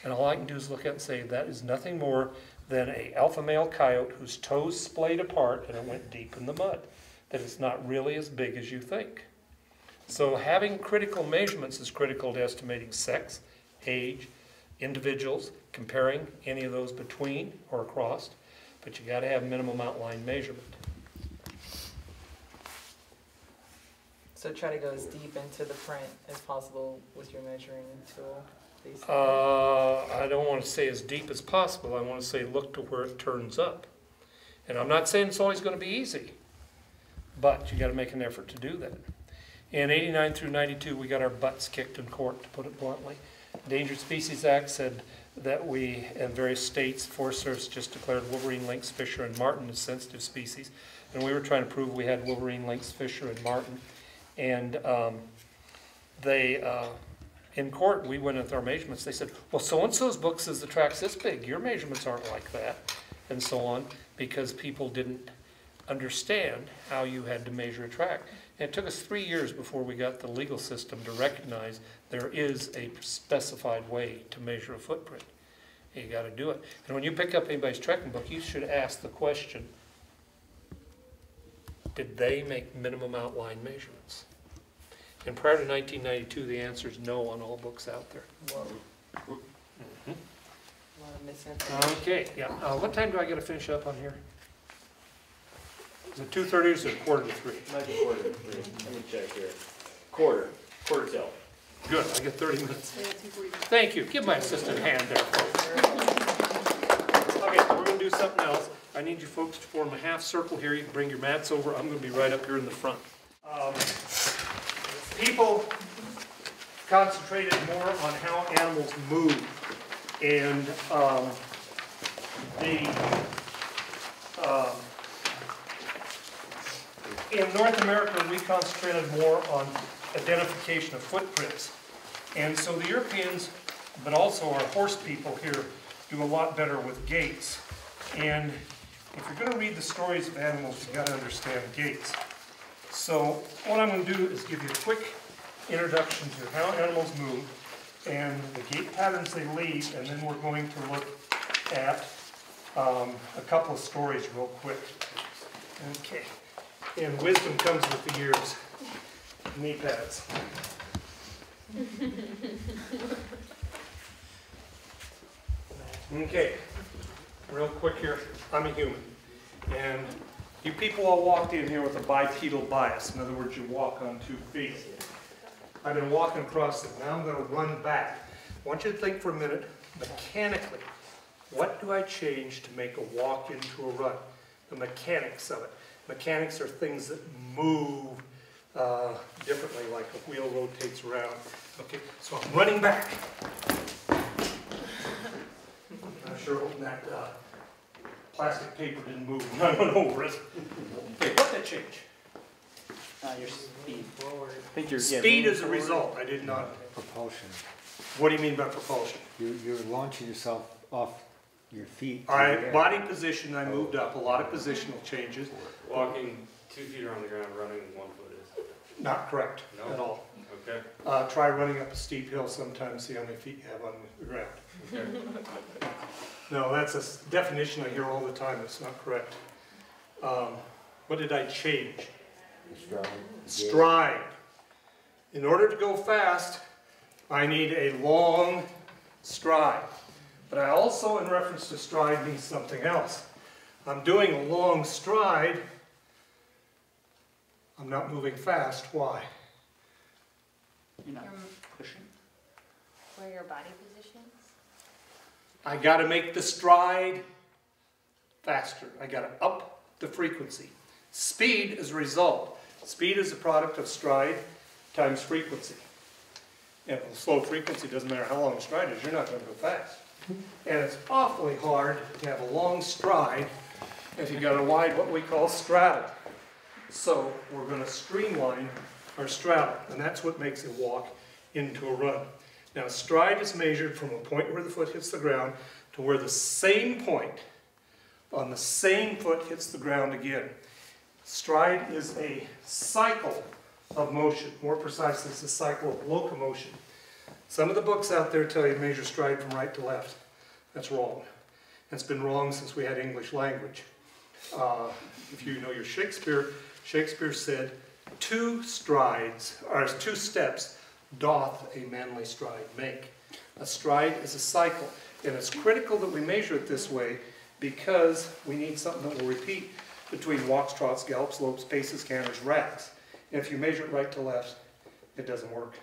And all I can do is look at it and say, that is nothing more than an alpha male coyote whose toes splayed apart and it went deep in the mud. That it's not really as big as you think. So having critical measurements is critical to estimating sex, age, individuals, comparing any of those between or across, but you got to have minimum outline measurement. So try to go as deep into the print as possible with your measuring tool. Basically. I don't want to say as deep as possible. I want to say look to where it turns up. And I'm not saying it's always going to be easy, but you got to make an effort to do that. In 89 through 92, we got our butts kicked in court, to put it bluntly. Endangered Species Act said that we, in various states, Forest Service just declared wolverine, lynx, fisher, and marten as sensitive species. And we were trying to prove we had wolverine, lynx, fisher, and marten. And in court, we went with our measurements. They said, well, so-and-so's book says the track's this big. Your measurements aren't like that, and so on, because people didn't understand how you had to measure a track. And it took us 3 years before we got the legal system to recognize there is a specified way to measure a footprint. You got to do it. And when you pick up anybody's tracking book, you should ask the question, did they make minimum outline measurements? And prior to 1992, the answer is no on all books out there. Whoa. A lot of misinformation. Okay, yeah. What time do I get to finish up on here? Is it 2:30 or is it 2:45? Might be 2:45. Let me check here. Quarter till. Good, I get 30 minutes. Thank you. Give my assistant a hand there, folks. Okay, so we're going to do something else. I need you folks to form a half circle here. You can bring your mats over. I'm going to be right up here in the front. People concentrated more on how animals move, and in North America, we concentrated more on identification of footprints. And so the Europeans, but also our horse people here, do a lot better with gaits. And if you're going to read the stories of animals, you've got to understand gaits. So what I'm going to do is give you a quick introduction to how animals move and the gait patterns they leave, and then we're going to look at a couple of stories real quick. Okay. And wisdom comes with the years. Knee pads. Okay, real quick here, I'm a human. And you people all walked in here with a bipedal bias. In other words, you walk on 2 feet. I've been walking across it. Now I'm going to run back. I want you to think for a minute, mechanically, what do I change to make a walk into a run? The mechanics of it. Mechanics are things that move differently, like a wheel rotates around. Okay, so I'm running back. I'm sure hoping that plastic paper didn't move when I went over it. Okay, what did that change? Your speed. Forward. I think you're, Speed is a result. I did not. Propulsion. What do you mean by propulsion? You're launching yourself off your feet. All right, body position, I moved up. A lot of positional changes. Walking 2 feet are on the ground, running 1 foot is. Not correct No? at all. Okay. Try running up a steep hill sometime, see how many feet you have on the ground. Okay. No, that's a definition I hear all the time. It's not correct. What did I change? Stride. In order to go fast, I need a long stride. But I also, in reference to stride, means something else. I'm doing a long stride. I'm not moving fast. Why? You're not pushing. Where your body positions? I got to make the stride faster. I got to up the frequency. Speed is a result. Speed is a product of stride times frequency. And with slow frequency, doesn't matter how long the stride is, you're not going to go fast. And it's awfully hard to have a long stride if you've got a wide, what we call straddle. So we're going to streamline our straddle, and that's what makes it walk into a run. Now, stride is measured from a point where the foot hits the ground to where the same point on the same foot hits the ground again. Stride is a cycle of motion. More precisely, it's a cycle of locomotion. Some of the books out there tell you to measure stride from right to left. That's wrong. It's been wrong since we had English language. If you know your Shakespeare, Shakespeare said, 2 steps doth a manly stride make. A stride is a cycle, and it's critical that we measure it this way because we need something that will repeat between walks, trots, gallops, lopes, paces, canters, racks. And if you measure it right to left, it doesn't work,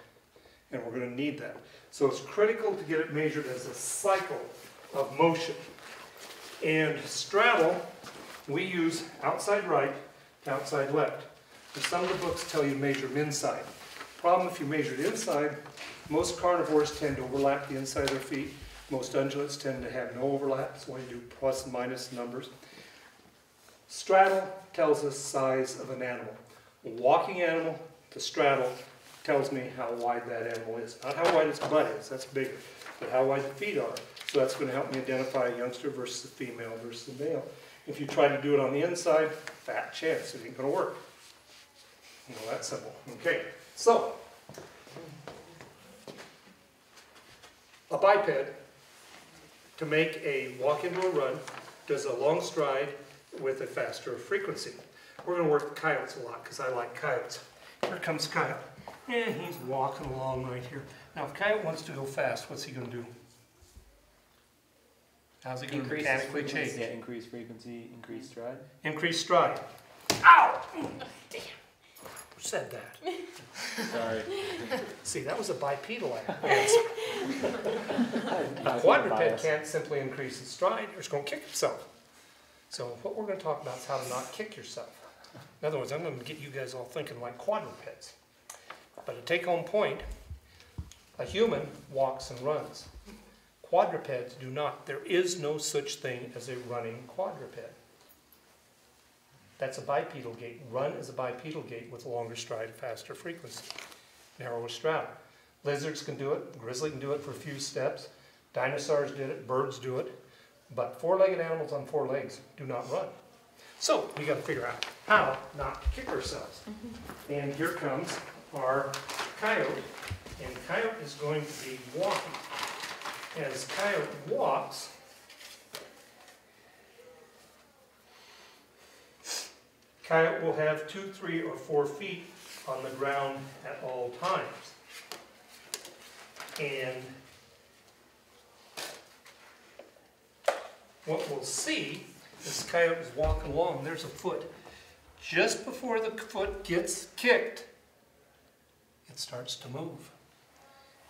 and we're going to need that. So it's critical to get it measured as a cycle of motion. And straddle, we use outside right to outside left. And some of the books tell you to measure them inside. Problem, if you measure it inside, most carnivores tend to overlap the inside of their feet. Most ungulates tend to have no overlap, so when you do plus and minus numbers. Straddle tells us size of an animal. A walking animal to straddle tells me how wide that animal is. Not how wide its butt is, that's bigger, but how wide the feet are. So that's going to help me identify a youngster versus a female versus a male. If you try to do it on the inside, fat chance, it ain't going to work. You know, that's simple. Okay, so a biped, to make a walk into a run, does a long stride with a faster frequency. We're going to work with coyotes a lot because I like coyotes. Here comes Coyote. And he's walking along right here. Now, if Coyote wants to go fast, what's he going to do? How's he going to mechanically change? Yeah, increase frequency, increase stride. Increase stride. Ow! Damn. Who said that? Sorry. See, that was a bipedal answer. A quadruped can't simply increase its stride, you're just going to kick yourself. So what we're going to talk about is how to not kick yourself. In other words, I'm going to get you guys all thinking like quadrupeds. But a take-home point, a human walks and runs. Quadrupeds do not. There is no such thing as a running quadruped. That's a bipedal gait. Run is a bipedal gait with a longer stride, faster frequency, narrower straddle. Lizards can do it. Grizzly can do it for a few steps. Dinosaurs did it. Birds do it. But four-legged animals on 4 legs do not run. So we got to figure out how not to kick ourselves. And here comes our coyote. And coyote is going to be walking. As coyote walks, coyote will have 2, 3, or 4 feet on the ground at all times. And what we'll see is the coyote is walking along. There's a foot. Just before the foot gets kicked, it starts to move.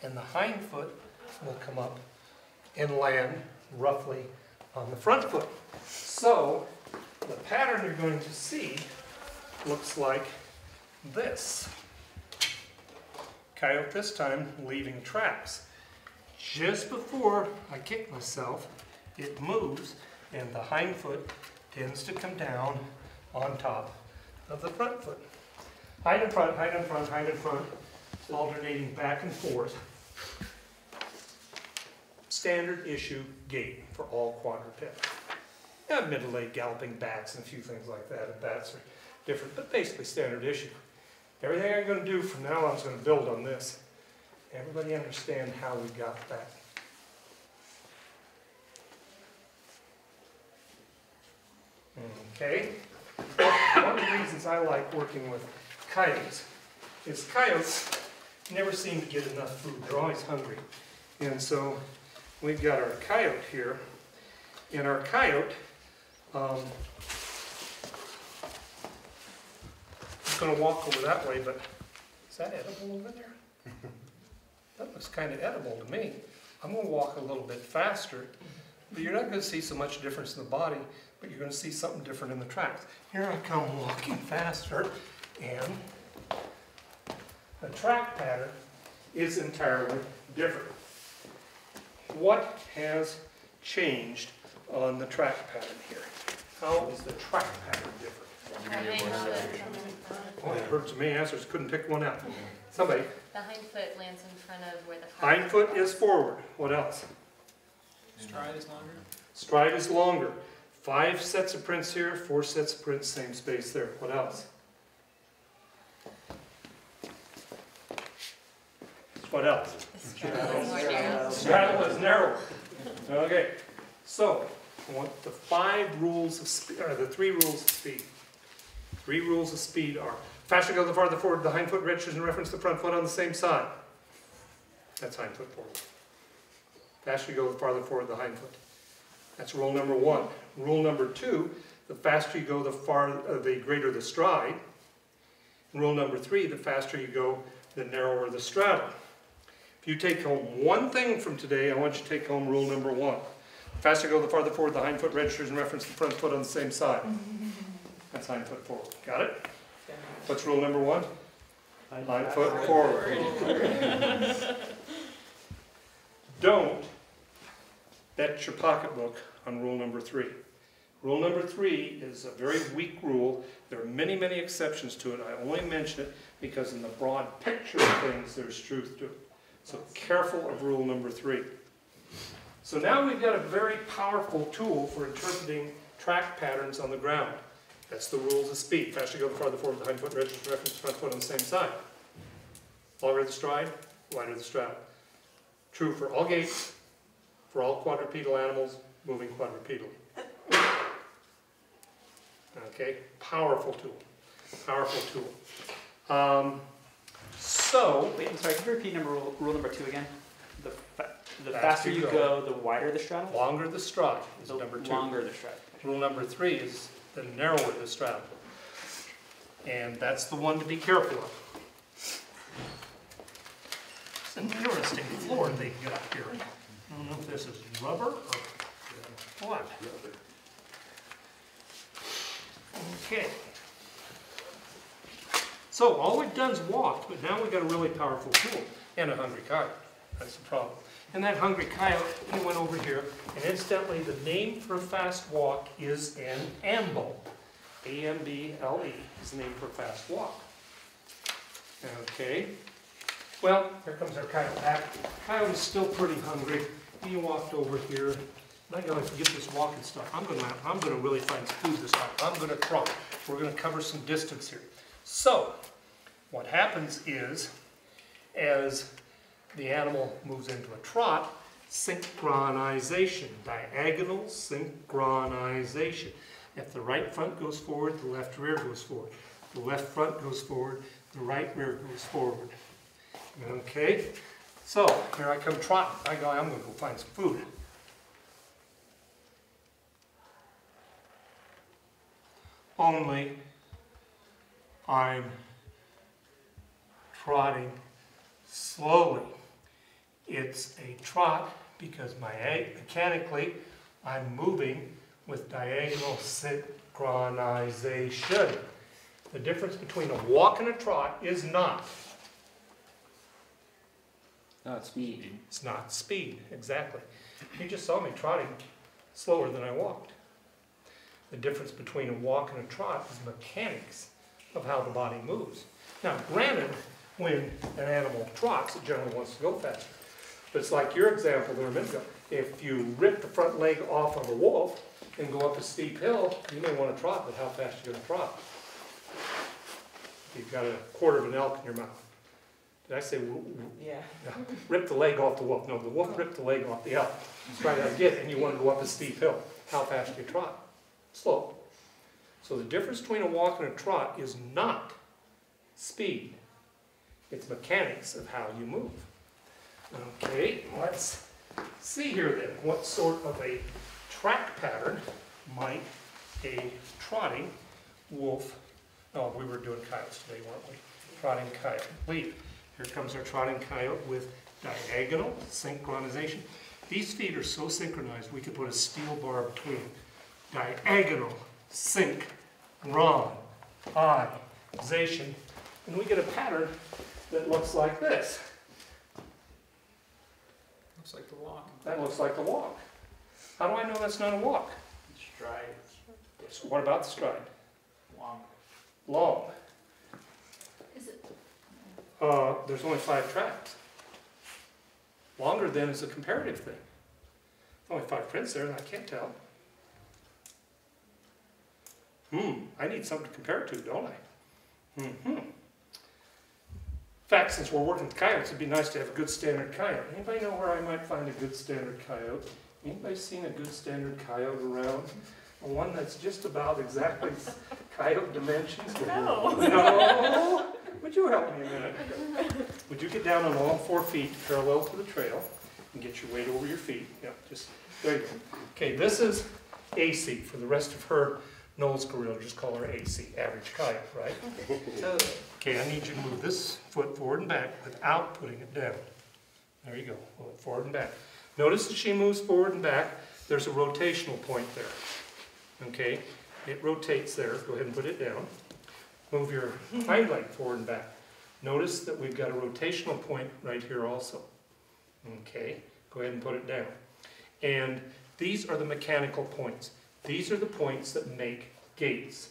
And the hind foot will come up and land roughly on the front foot. So the pattern you're going to see looks like this. Coyote this time leaving tracks. Just before I kick myself, it moves and the hind foot tends to come down on top of the front foot. Hind in front, hind in front, hind in front, alternating back and forth. Standard issue gait for all quadrupeds. Middle-aged galloping bats and a few things like that. And bats are different, but basically standard issue. Everything I'm going to do from now on is going to build on this. Everybody understand how we got that. Okay. One of the reasons I like working with coyotes is coyotes never seem to get enough food. They're always hungry. And so we've got our coyote here. And our coyote, I'm going to walk over that way, but is that edible over there? That looks kind of edible to me. I'm going to walk a little bit faster, but you're not going to see so much difference in the body, but you're going to see something different in the tracks. Here I come walking faster, and the track pattern is entirely different. What has changed on the track pattern here? How is the track pattern different? Oh, it hurts me. Answers couldn't pick one out. Somebody. The hind foot lands in front of where the Hind foot is forward. What else? Stride is longer? Stride is longer. 5 sets of prints here, 4 sets of prints, same space there. What else? What else? Straddle is narrower. Okay. So, I want the 5 rules of speed, or the 3 rules of speed. 3 rules of speed are: faster go the farther forward, the hind foot registers in reference to the front foot on the same side. That's hind foot forward. Faster you go the farther forward, the hind foot. That's rule number 1. Rule number 2, the faster you go, the greater the stride. Rule number 3, the faster you go, the narrower the straddle. If you take home one thing from today, I want you to take home rule number 1. The faster you go, the farther forward, the hind foot registers in reference to the front foot on the same side. That's hind foot forward. Got it? What's rule number 1? Hind foot forward. Don't bet your pocketbook on rule number 3. Rule number 3 is a very weak rule. There are many, many exceptions to it. I only mention it because in the broad picture of things, there's truth to it. So careful of rule number 3. So now we've got a very powerful tool for interpreting track patterns on the ground. That's the rules of speed. Faster you go the farther forward, the hind foot registers reference the front foot on the same side. Longer the stride, wider the straddle. True for all gaits, for all quadrupedal animals moving quadrupedally. Okay, powerful tool. Powerful tool. Wait, I'm sorry, can you repeat rule number 2 again? The faster you go, the wider the straddle? Longer the stride is The number 2. longer the straddle. Rule number 3 is the narrower the straddle. And that's the one to be careful of. It's an interesting floor they've got here. I don't know if this is rubber or what. Okay. So all we've done is walked, but now we've got a really powerful tool and a hungry coyote. That's the problem. And that hungry coyote, he went over here, and incidentally, the name for a fast walk is an amble. A-M-B-L-E is the name for a fast walk. Okay. Well, here comes our coyote back. Coyote is still pretty hungry. He walked over here. And I gotta forget this walking stuff. I'm gonna really find some food this time. I'm gonna crawl. We're gonna cover some distance here. So, what happens is, as the animal moves into a trot, synchronization, diagonal synchronization. If the right front goes forward, the left rear goes forward. The left front goes forward, the right rear goes forward. Okay, so here I come trotting. I'm going to go find some food. only I'm trotting slowly. It's a trot because mechanically I'm moving with diagonal synchronization. The difference between a walk and a trot is not. Not speed. It's not speed, exactly. You just saw me trotting slower than I walked. The difference between a walk and a trot is mechanics of how the body moves. Now, granted, when an animal trots, it generally wants to go faster. But it's like your example there a minute ago. If you rip the front leg off of a wolf and go up a steep hill, you may want to trot, but how fast are you going to trot? You've got a quarter of an elk in your mouth. Did I say Yeah. rip the leg off the wolf? No, the wolf ripped the leg off the elk. Try that again, and you want to go up a steep hill. How fast do you trot? Slow. So the difference between a walk and a trot is not speed. It's mechanics of how you move. Okay, let's see here then. What sort of a track pattern might a trotting wolf, oh, we were doing coyotes today, weren't we? Trotting coyote. Lead. Here comes our trotting coyote with diagonal synchronization. These feet are so synchronized we could put a steel bar between them. Diagonal synchronization. And we get a pattern that looks like this. Looks like the walk. That looks like the walk. How do I know that's not a walk? Stride, So what about the stride? long. Long. Is it, There's only 5 tracks. Longer then is a comparative thing. Only 5 prints there, and I can't tell. I need something to compare it to, don't I? In fact, since we're working with coyotes, it'd be nice to have a good standard coyote. Anybody know where I might find a good standard coyote? Anybody seen a good standard coyote around? One that's just about exactly coyote dimensions? No. No? Would you help me a minute? Would you get down on all 4 feet parallel to the trail and get your weight over your feet? Yeah, just, there you go. Okay, this is AC. For the rest of her NOLS career, we'll just call her AC, average coyote, right? Totally. Okay, I need you to move this foot forward and back without putting it down. There you go, move it forward and back. Notice that she moves forward and back. There's a rotational point there. Okay, it rotates there. Go ahead and put it down. Move your hind leg forward and back. Notice that we've got a rotational point right here also. Okay, go ahead and put it down. And these are the mechanical points. These are the points that make gaits.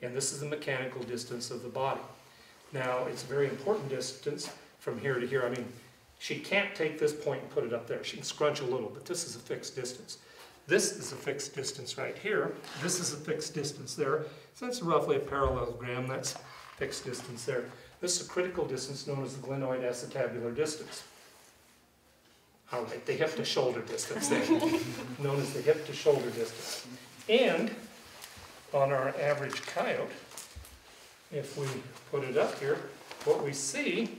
And this is the mechanical distance of the body. Now, it's a very important distance from here to here. I mean, she can't take this point and put it up there. She can scrunch a little, but this is a fixed distance. This is a fixed distance right here. This is a fixed distance there. So that's roughly a parallelogram. That's fixed distance there. This is a critical distance known as the glenoid acetabular distance. All right, the hip to shoulder distance there. Known as the hip to shoulder distance. And on our average coyote, if we put it up here, what we see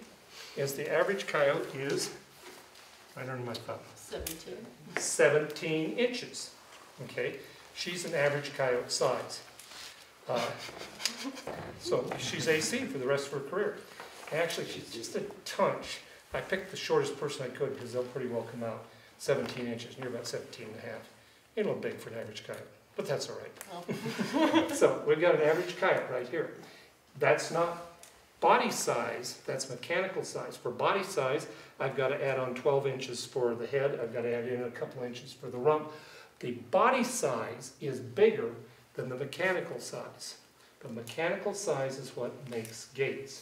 is the average coyote is, right under my thumb, 17 inches. Okay, she's an average coyote size. So she's AC for the rest of her career. Actually, she's just a touch. I picked the shortest person I could because they'll pretty well come out 17 inches, and you're about 17 and a half. You're a little big for an average coyote, but that's all right. So we've got an average coyote right here. That's not body size, that's mechanical size. For body size, I've got to add on 12 inches for the head. I've got to add in a couple inches for the rump. The body size is bigger than the mechanical size. The mechanical size is what makes gaits.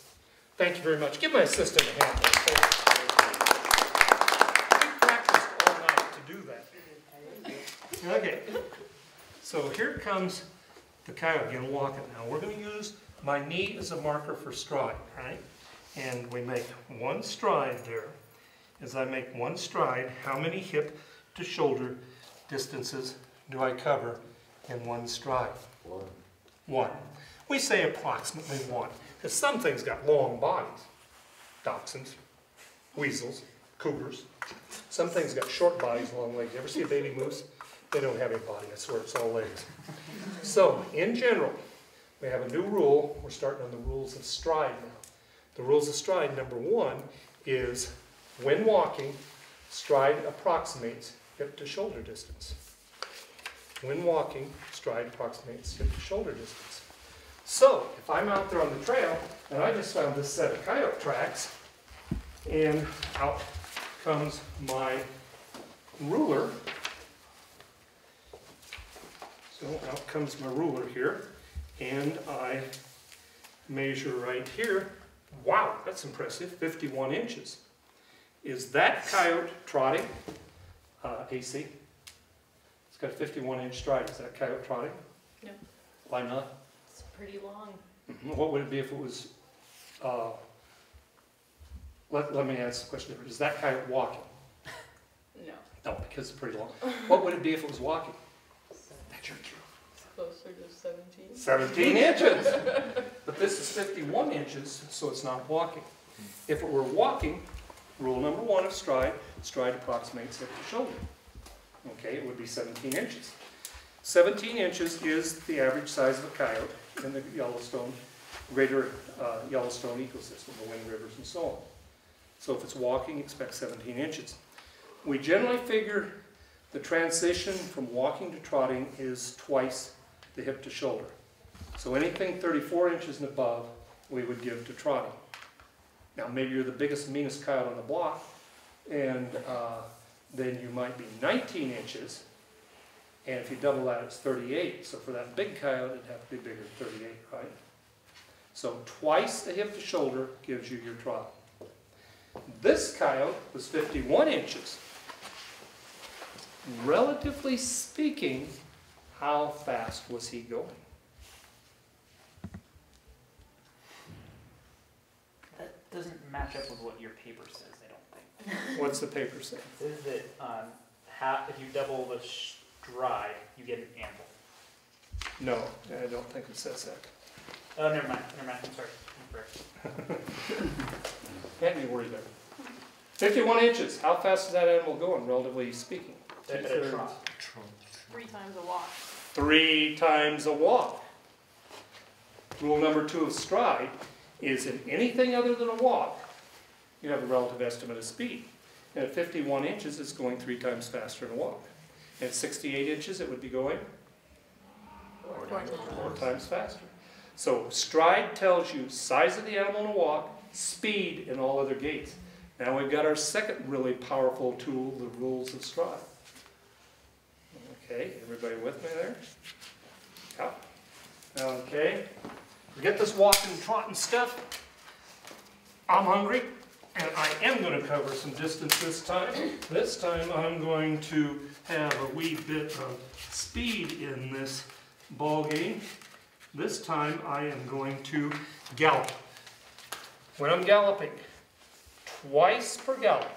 Thank you very much. Give my assistant a hand. We practiced all night to do that. Okay. So here comes the coyote again walking. Now we're going to use my knee as a marker for stride, right? And we make one stride there. As I make one stride, how many hip to shoulder distances do I cover in one stride? One. We say approximately 1. Because some things got long bodies. Dachshunds, weasels, cougars. Some things got short bodies, long legs. You ever see a baby moose? They don't have a body, I swear, it's all legs. So, in general, We have a new rule. We're starting on the rules of stride now. The rules of stride, number 1, is when walking, stride approximates hip to shoulder distance. When walking, stride approximates hip to shoulder distance. So, if I'm out there on the trail, and I just found this set of coyote tracks, and out comes my ruler. So out comes my ruler here, and I measure right here. Wow, that's impressive, 51 inches. Is that coyote trotting? AC? It's got a 51-inch stride. Is that coyote trotting? No. Why not? It's pretty long. What would it be if it was, let me ask the question different. Is that coyote walking? No. No, because it's pretty long. What would it be if it was walking? That's your cue. Closer to 17. 17 inches! But this is 51 inches, so it's not walking. If it were walking, rule number 1 of stride, stride approximates hip to shoulder. Okay, it would be 17 inches. 17 inches is the average size of a coyote in the Yellowstone, greater Yellowstone ecosystem, the Wind Rivers and so on. So if it's walking, expect 17 inches. We generally figure the transition from walking to trotting is twice the hip to shoulder. So anything 34 inches and above, we would give to trotting. Now maybe you're the biggest, meanest coyote on the block, and then you might be 19 inches, and if you double that, it's 38. So for that big coyote, it'd have to be bigger than 38, right? So twice the hip to shoulder gives you your trot. This coyote was 51 inches. Relatively speaking, how fast was he going? That doesn't match up with what your paper says, I don't think. What's the paper say? It says that if you double the stride, you get an amble. No, I don't think it says that. Oh, never mind, I'm sorry. I'm correct. Can't be worried about it. 51 inches. How fast is that animal going, relatively speaking? At a trot. 3 times a walk. 3 times a walk. Rule number 2 of stride is in anything other than a walk, you have a relative estimate of speed. And at 51 inches, it's going 3 times faster than a walk. And at 68 inches, it would be going 4 times faster. So stride tells you size of the animal in a walk, speed, and all other gaits. Now we've got our second really powerful tool, the rules of stride. Okay, everybody with me there? Yeah. Okay. Forget this walking and trotting stuff. I'm hungry, and I am going to cover some distance this time. This time I'm going to have a wee bit of speed in this ball game. This time I am going to gallop. When I'm galloping, twice per gallop,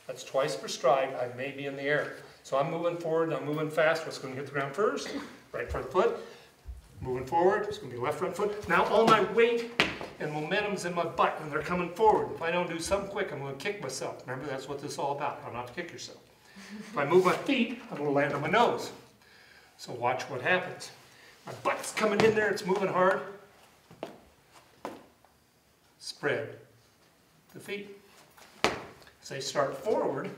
that's twice per stride, I may be in the air. So I'm moving forward, I'm moving fast. What's going to hit the ground first? Right front foot. Moving forward, it's going to be left front foot. Now all my weight and momentum's in my butt, and they're coming forward. If I don't do something quick, I'm going to kick myself. Remember, that's what this is all about, how not to kick yourself. If I move my feet, I'm going to land on my nose. So watch what happens. My butt's coming in there, it's moving hard. Spread the feet. As I start forward,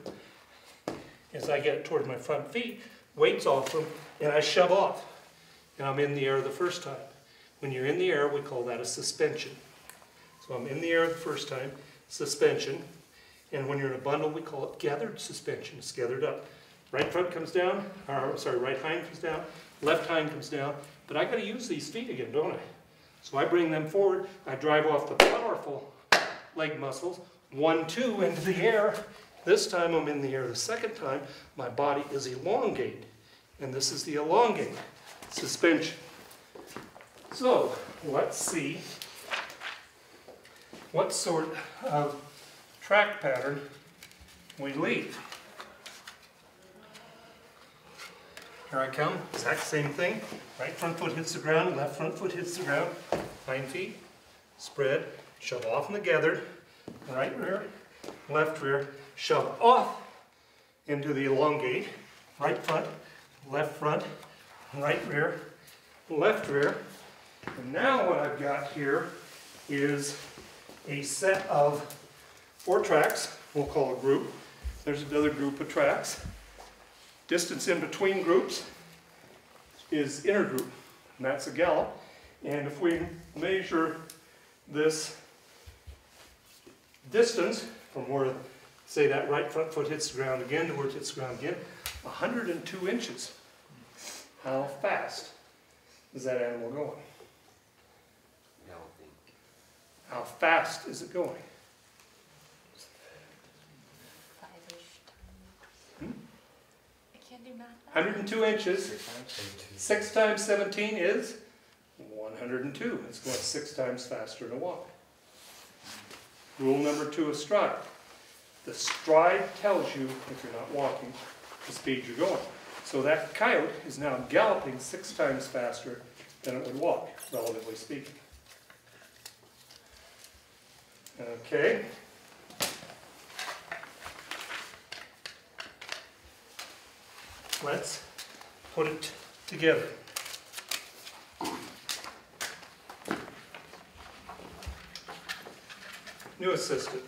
as I get towards my front feet, weight's off them, and I shove off. And I'm in the air the first time. When you're in the air, we call that a suspension. So I'm in the air the first time, suspension. And when you're in a bundle, we call it gathered suspension. It's gathered up. Right front comes down, or sorry, right hind comes down, left hind comes down. But I got to use these feet again, don't I? So I bring them forward. I drive off the powerful leg muscles. 1, 2 into the air. This time I'm in the air. The second time, my body is elongated. And this is the elongate suspension. So let's see what sort of track pattern we leave. Here I come, exact same thing. Right front foot hits the ground, left front foot hits the ground. Hind feet, spread, shove off in the gathered. Right rear, left rear, shove off into the elongate. Right front, right rear, left rear. And now what I've got here is a set of 4 tracks, we'll call a group. There's another group of tracks. Distance in between groups is intergroup, and that's a gallop. And if we measure this distance from where, say, that right front foot hits the ground again to where it hits the ground again, 102 inches. How fast is that animal going? How fast is it going? 5-ish. I can't do math. 102 inches. 6 times 17 is 102. It's going 6 times faster than a walk. Rule number 2 of stride. The stride tells you, if you're not walking, the speed you're going. So that coyote is now galloping 6 times faster than it would walk, relatively speaking. Okay. Let's put it together. New assistant.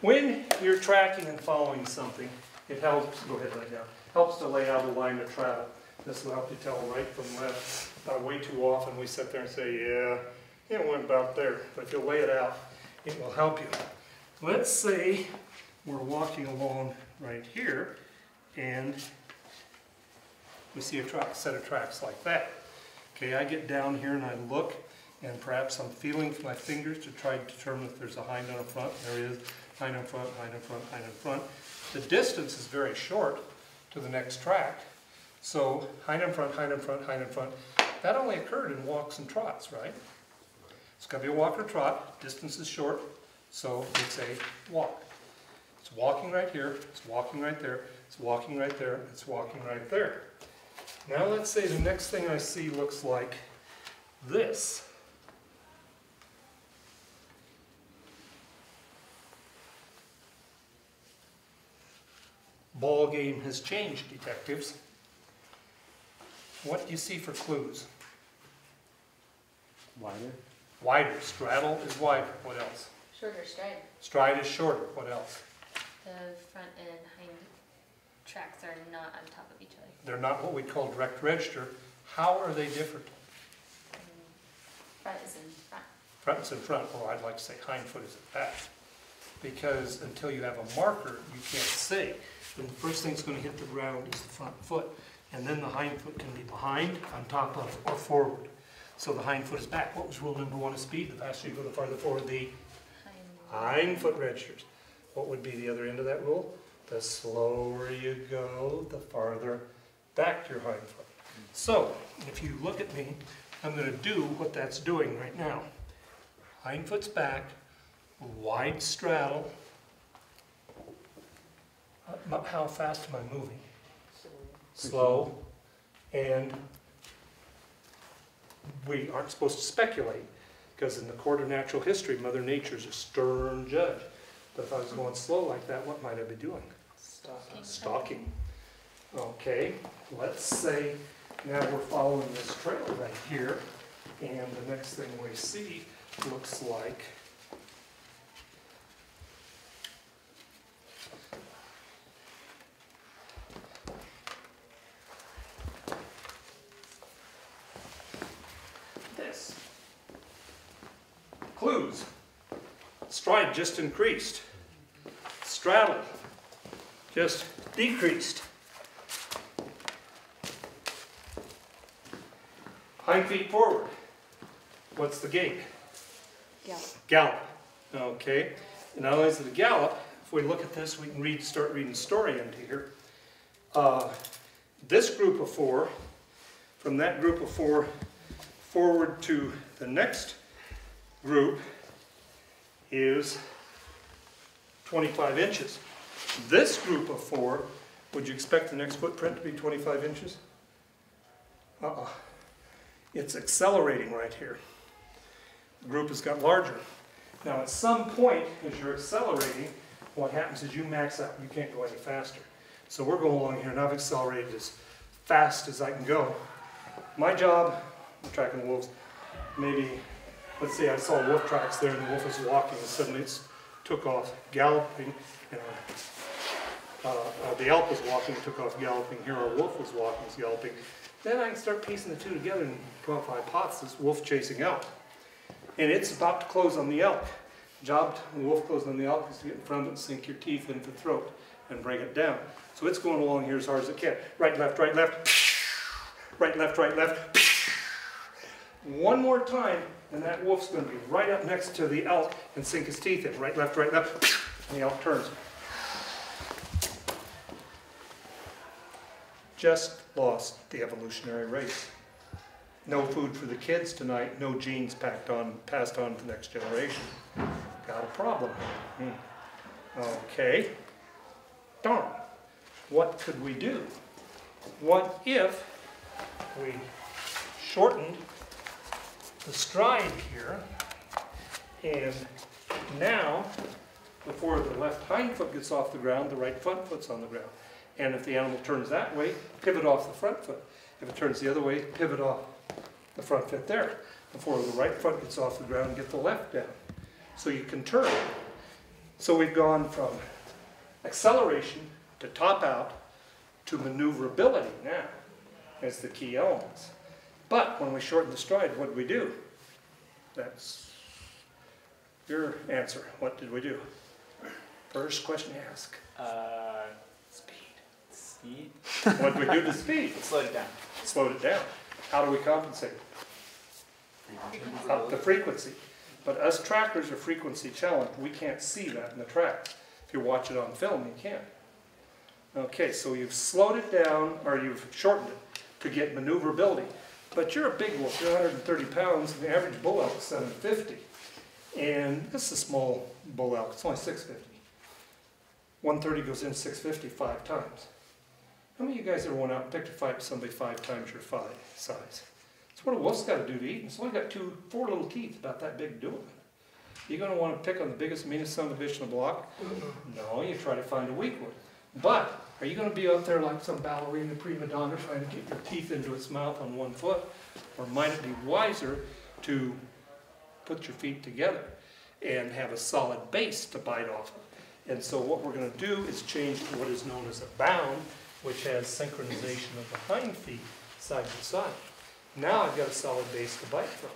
When you're tracking and following something, it helps, go ahead right now, helps to lay out a line of travel. This will help you tell right from left. Way too often we sit there and say, yeah, it went about there. But if you lay it out, it will help you. Let's say we're walking along right here, and we see a set of tracks like that. Okay, I get down here and I look, and perhaps I'm feeling with my fingers to try to determine if there's a hind on the front. There is, hind in front, hind in front, hind in front. The distance is very short to the next track. So hind in front, hind in front, hind in front. That only occurred in walks and trots, right? It's got to be a walk or trot. Distance is short, so it's a walk. It's walking right here, it's walking right there, it's walking right there, it's walking right there. Now let's say the next thing I see looks like this. Ball game has changed, detectives. What do you see for clues? Wider. Wider. Straddle is wider. What else? Shorter stride. Stride is shorter. What else? The front and hind tracks are not on top of each other. They're not what we call direct register. How are they different? Front is in front. Front is in front, or I'd like to say hind foot is in back. Because until you have a marker, you can't say. And the first thing that's going to hit the ground is the front foot. And then the hind foot can be behind, on top of, or forward. So the hind foot is back. What was rule number 1 of speed? The faster you go, the farther forward the hind foot registers. What would be the other end of that rule? The slower you go, the farther back your hind foot. So, if you look at me, I'm going to do what that's doing right now. Hind foot's back, wide straddle. How fast am I moving? Slow, and we aren't supposed to speculate, because in the court of natural history, Mother Nature's a stern judge. But if I was going slow like that, what might I be doing? Stalking. Okay, let's say now we're following this trail right here, and the next thing we see looks like this. Clues. Stride just increased. Straddle just decreased. Hind feet forward. What's the gait? Gallop. Gallop. Okay. And not only is it a gallop, if we look at this, we can start reading story into here. This group of 4, from that group of 4 forward to the next group is 25 inches. This group of 4, would you expect the next footprint to be 25 inches? It's accelerating right here. The group has got larger. Now at some point, as you're accelerating, what happens is you max out. You can't go any faster. So we're going along here and I've accelerated as fast as I can go. My job, I'm tracking the wolves, maybe, let's see, I saw wolf tracks there and the wolf was walking and suddenly it took off galloping. And the elk was walking, took off galloping. Here our wolf was walking, was galloping. Then I can start piecing the two together and come up with a hypothesis, wolf chasing elk. And it's about to close on the elk. Job, when the wolf closes on the elk, is to get in front of it and sink your teeth into the throat and bring it down. So it's going along here as hard as it can. Right, left, right, left. Right, left, right, left. One more time, and that wolf's going to be right up next to the elk and sink his teeth in. Right, left, and the elk turns. Just lost the evolutionary race. No food for the kids tonight, no genes passed on to the next generation. Got a problem. Okay. Darn. What could we do? What if we shortened the stride here, and now, before the left hind foot gets off the ground, the right front foot's on the ground. And if the animal turns that way, pivot off the front foot. If it turns the other way, pivot off the front foot there. Before the right foot gets off the ground, get the left down. So you can turn. So we've gone from acceleration to top out to maneuverability now as the key elements. But when we shorten the stride, what did we do? That's your answer. What did we do? First question you ask. Speed? What did we do to speed? Slowed it down. Slowed it down. How do we compensate? Up the frequency. But us trackers are frequency challenged. We can't see that in the tracks. If you watch it on film, you can't. Okay, so you've slowed it down, or you've shortened it to get maneuverability. But you're a big wolf, you're 130 pounds, and the average bull elk is 750. And this is a small bull elk, it's only 650. 130 goes in 650 5 times. How many of you guys ever went out and picked a fight with somebody 5 times your size? That's what a wolf's got to do to eat. It's only got 4 little teeth, about that big doing it. You're going to want to pick on the biggest, meanest son of a bitch in the block? No, you try to find a weak one. But are you going to be out there like some ballerina prima donna trying to get your teeth into its mouth on one foot? Or might it be wiser to put your feet together and have a solid base to bite off of? And so what we're going to do is change to what is known as a bound, which has synchronization of the hind feet side to side. Now I've got a solid base to bite from.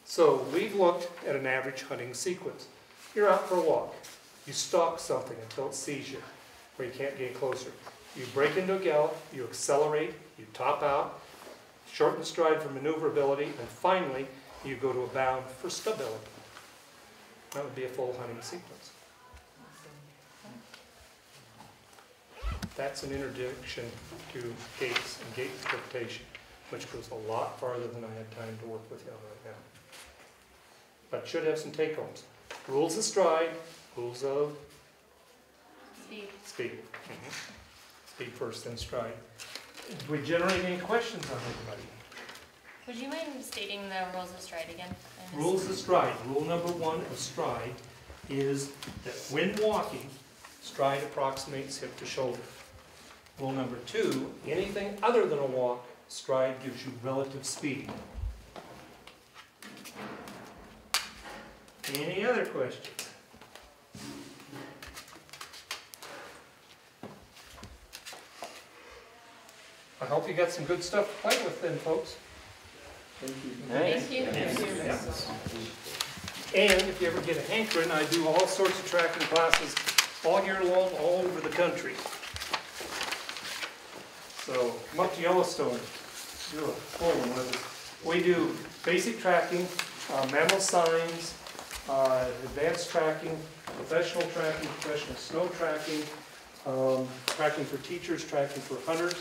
So we've looked at an average hunting sequence. You're out for a walk. You stalk something until it sees you, where you can't get closer. You break into a gallop, you accelerate, you top out, shorten the stride for maneuverability, and finally you go to a bound for stability. That would be a full hunting sequence. That's an introduction to gaits and gait interpretation, which goes a lot farther than I had time to work with you on right now. But it should have some take-homes. Rules of stride, rules of speed. Speed first, then stride. Did we generate any questions on anybody? Would you mind stating the rules of stride again? Rules of stride. Rule number 1 of stride is that when walking, stride approximates hip to shoulder. Rule number 2, anything other than a walk, stride gives you relative speed. Any other questions? I hope you got some good stuff to play with then, folks. Thank you. And if you ever get a hankering, I do all sorts of tracking classes all year long, all over the country. So come up to Yellowstone, do a full one with us. We do basic tracking, mammal signs, advanced tracking, professional snow tracking, tracking for teachers, tracking for hunters,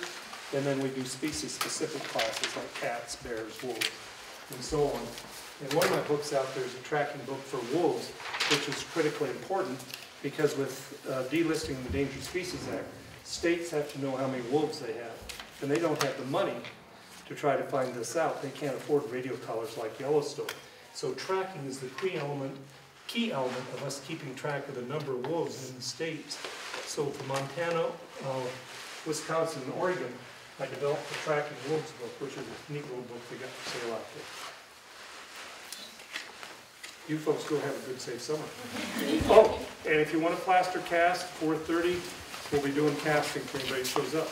and then we do species-specific classes like cats, bears, wolves, and so on. And one of my books out there is a tracking book for wolves, which is critically important because with delisting the Endangered Species Act, states have to know how many wolves they have, and they don't have the money to try to find this out. They can't afford radio collars like Yellowstone. So tracking is the key element of us keeping track of the number of wolves in the states So for Montana, Wisconsin, and Oregon, I developed the Tracking Wolves book, which is a neat little book they got for sale out there. You folks go have a good, safe summer. Oh, and if you want a plaster cast, 4:30, we'll be doing casting for anybody who shows up.